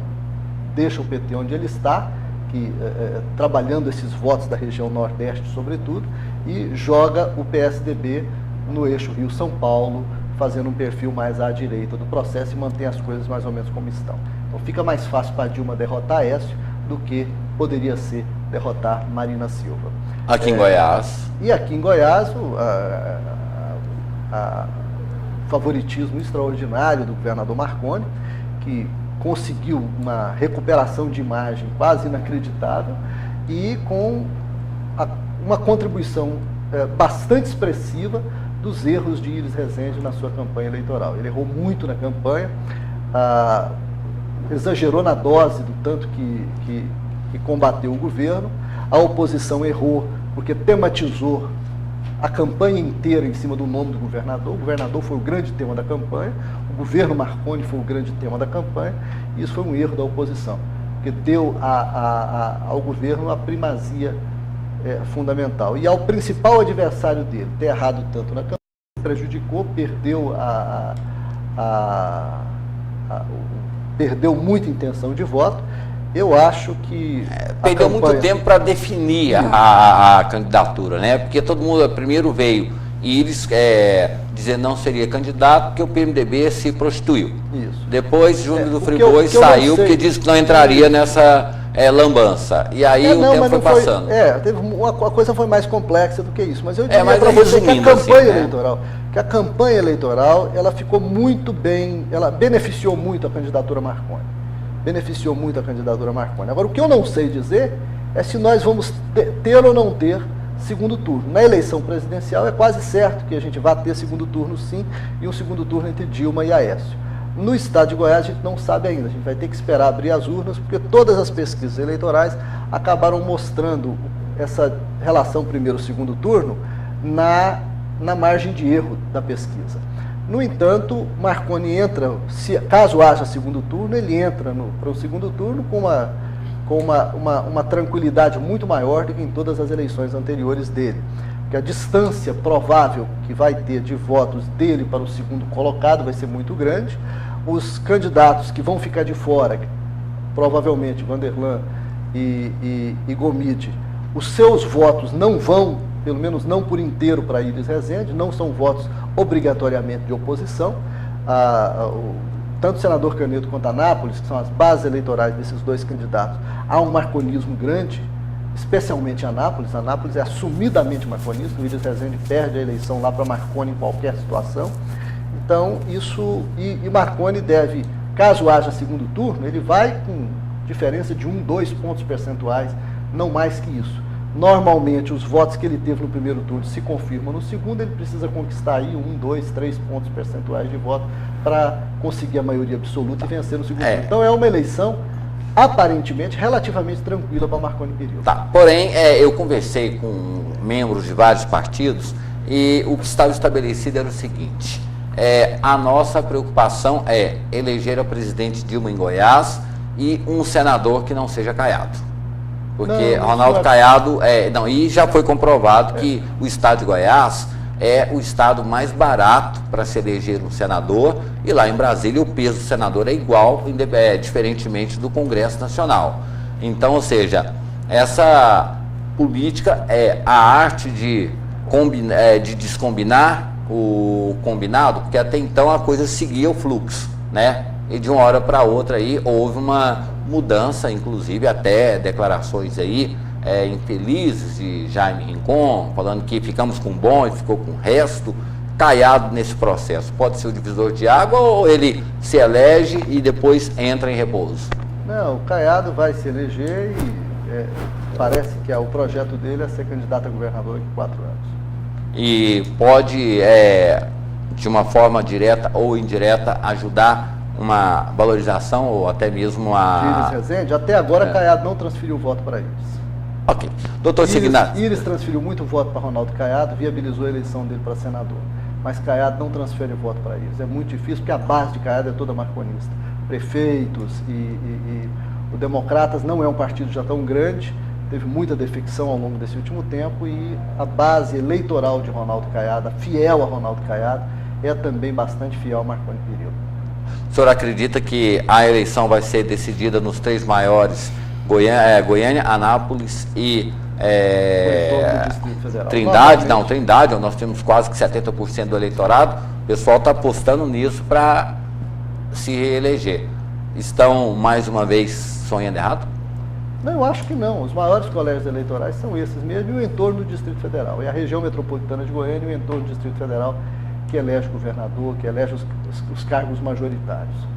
Deixa o PT onde ele está, trabalhando esses votos da região Nordeste, sobretudo, e joga o PSDB no eixo Rio-São Paulo, fazendo um perfil mais à direita do processo e mantém as coisas mais ou menos como estão. Então fica mais fácil para Dilma derrotar Aécio do que poderia ser derrotar Marina Silva. Aqui em Goiás. E aqui em Goiás, o favoritismo extraordinário do governador Marconi, que conseguiu uma recuperação de imagem quase inacreditável e com uma contribuição bastante expressiva dos erros de Iris Rezende na sua campanha eleitoral. Ele errou muito na campanha. exagerou na dose do tanto que combateu o governo. A oposição errou porque tematizou a campanha inteira em cima do nome do governador. O governador foi o grande tema da campanha, o governo Marconi foi o grande tema da campanha, e isso foi um erro da oposição, porque deu ao governo a primazia fundamental. E ao principal adversário dele ter errado tanto na campanha, prejudicou, perdeu muita intenção de voto. Eu acho que... Perdeu muito tempo para definir a candidatura, né? Porque todo mundo primeiro veio Íris dizer não seria candidato porque o PMDB se prostituiu. Isso. Depois, Júnior do Friboi saiu porque disse que não entraria nessa lambança. E aí o tempo foi passando. A coisa foi mais complexa do que isso. Mas eu diria para você que a campanha eleitoral... que a campanha eleitoral, ela ficou muito bem, ela beneficiou muito a candidatura Marconi. Beneficiou muito a candidatura Marconi. Agora, o que eu não sei dizer é se nós vamos ter ou não ter segundo turno. Na eleição presidencial é quase certo que a gente vai ter segundo turno sim, e um segundo turno entre Dilma e Aécio. No estado de Goiás a gente não sabe ainda, a gente vai ter que esperar abrir as urnas, porque todas as pesquisas eleitorais acabaram mostrando essa relação primeiro-segundo turno na margem de erro da pesquisa. No entanto, Marconi entra, caso haja segundo turno, ele entra para o segundo turno com uma tranquilidade muito maior do que em todas as eleições anteriores dele. Porque a distância provável que vai ter de votos dele para o segundo colocado vai ser muito grande. Os candidatos que vão ficar de fora, provavelmente Vanderlan e Gomide, os seus votos não vão, pelo menos não por inteiro, para Íris Rezende, não são votos obrigatoriamente de oposição. Tanto o senador Canedo quanto a Anápolis, que são as bases eleitorais desses dois candidatos, há um marconismo grande, especialmente em Anápolis. Anápolis é assumidamente marconista, o Íris Rezende perde a eleição lá para Marconi em qualquer situação. Então, isso, e Marconi deve, caso haja segundo turno, ele vai com diferença de 2 pontos percentuais, não mais que isso. Normalmente, os votos que ele teve no primeiro turno se confirmam no segundo, ele precisa conquistar aí 2, 3 pontos percentuais de voto para conseguir a maioria absoluta e vencer no segundo turno. Então, é uma eleição, aparentemente, relativamente tranquila para Marconi Perillo. Tá. Porém, eu conversei com membros de vários partidos e o que estava estabelecido era o seguinte: a nossa preocupação é eleger a presidente Dilma em Goiás e um senador que não seja Caiado. Porque Ronaldo Caiado, e já foi comprovado que o estado de Goiás é o estado mais barato para se eleger um senador, e lá em Brasília o peso do senador é igual, diferentemente do Congresso Nacional. Então, ou seja, essa política é a arte de descombinar o combinado, porque até então a coisa seguia o fluxo, né? E de uma hora para outra aí houve uma mudança, inclusive até declarações aí infelizes de Jaime Rincon, falando que ficamos com bom e ficou com o resto. Caiado nesse processo, pode ser o divisor de água ou ele se elege e depois entra em repouso? Não, o Caiado vai se eleger e parece que o projeto dele é ser candidato a governador em 4 anos. E pode, de uma forma direta ou indireta, ajudar uma valorização ou até mesmo a... Íris Rezende, até agora Caiado não transferiu voto para Íris. Ok. Doutor Signato. Íris transferiu muito voto para Ronaldo Caiado, viabilizou a eleição dele para senador. Mas Caiado não transfere voto para Íris. É muito difícil, porque a base de Caiado é toda marconista. Prefeitos e o Democratas não é um partido já tão grande, teve muita defecção ao longo desse último tempo, e a base eleitoral de Ronaldo Caiado, fiel a Ronaldo Caiado, é também bastante fiel a Marconi Perillo. O senhor acredita que a eleição vai ser decidida nos 3 maiores, Goiânia, Anápolis e Trindade? Não, Trindade, nós temos quase que 70% do eleitorado. O pessoal está apostando nisso para se reeleger. Estão, mais uma vez, sonhando errado? Não, eu acho que não. Os maiores colégios eleitorais são esses mesmo, e o entorno do Distrito Federal. É a região metropolitana de Goiânia e o entorno do Distrito Federal que elege o governador, que elege os cargos majoritários.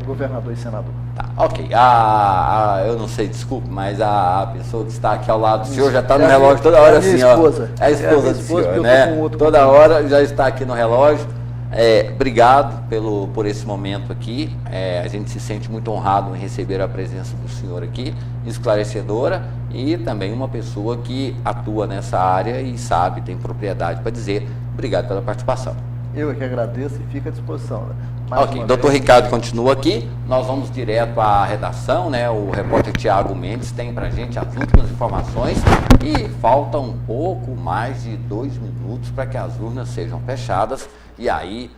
Governador e senador. Tá, ok. Eu não sei, desculpe, mas a pessoa que está aqui ao lado do senhor já está no relógio toda hora assim, ó. É a esposa do senhor, né? Toda hora já está aqui no relógio. Obrigado por esse momento aqui. A gente se sente muito honrado em receber a presença do senhor aqui, esclarecedora, e também uma pessoa que atua nessa área e sabe, tem propriedade para dizer. Obrigado pela participação. Eu é que agradeço e fico à disposição. Né? Ok, doutor Ricardo continua aqui. Nós vamos direto à redação, né? O repórter Tiago Mendes tem para a gente as últimas informações e falta um pouco mais de 2 minutos para que as urnas sejam fechadas e aí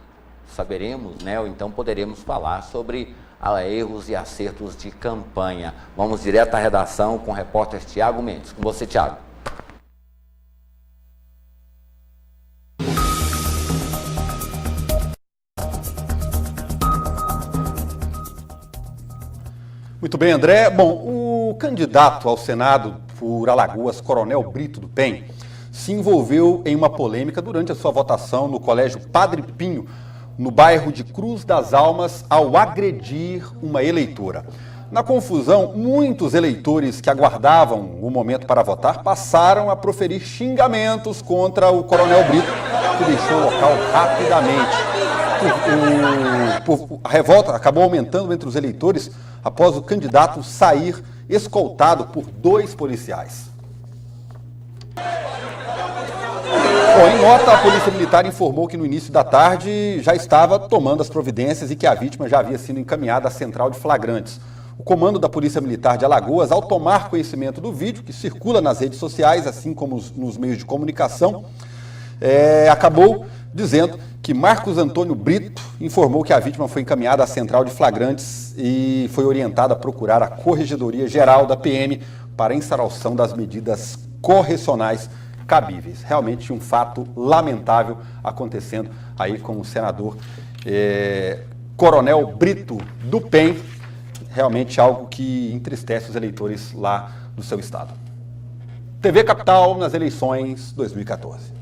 saberemos, né? Ou então poderemos falar sobre erros e acertos de campanha. Vamos direto à redação com o repórter Tiago Mendes. Com você, Tiago. Muito bem, André. Bom, o candidato ao Senado por Alagoas, Coronel Brito do PEN, se envolveu em uma polêmica durante a sua votação no Colégio Padre Pinho, no bairro de Cruz das Almas, ao agredir uma eleitora. Na confusão, muitos eleitores que aguardavam o momento para votar passaram a proferir xingamentos contra o Coronel Brito, que deixou o local rapidamente. A revolta acabou aumentando entre os eleitores após o candidato sair escoltado por 2 policiais. Bom, em nota, a Polícia Militar informou que no início da tarde já estava tomando as providências e que a vítima já havia sido encaminhada à central de flagrantes. O comando da Polícia Militar de Alagoas, ao tomar conhecimento do vídeo, que circula nas redes sociais, assim como nos meios de comunicação, acabou dizendo que Marcos Antônio Brito informou que a vítima foi encaminhada à central de flagrantes e foi orientada a procurar a Corregedoria Geral da PM para a instauração das medidas correcionais cabíveis. Realmente um fato lamentável acontecendo aí com o senador Coronel Brito do PEN. Realmente algo que entristece os eleitores lá do seu estado. TV Capital nas eleições 2014.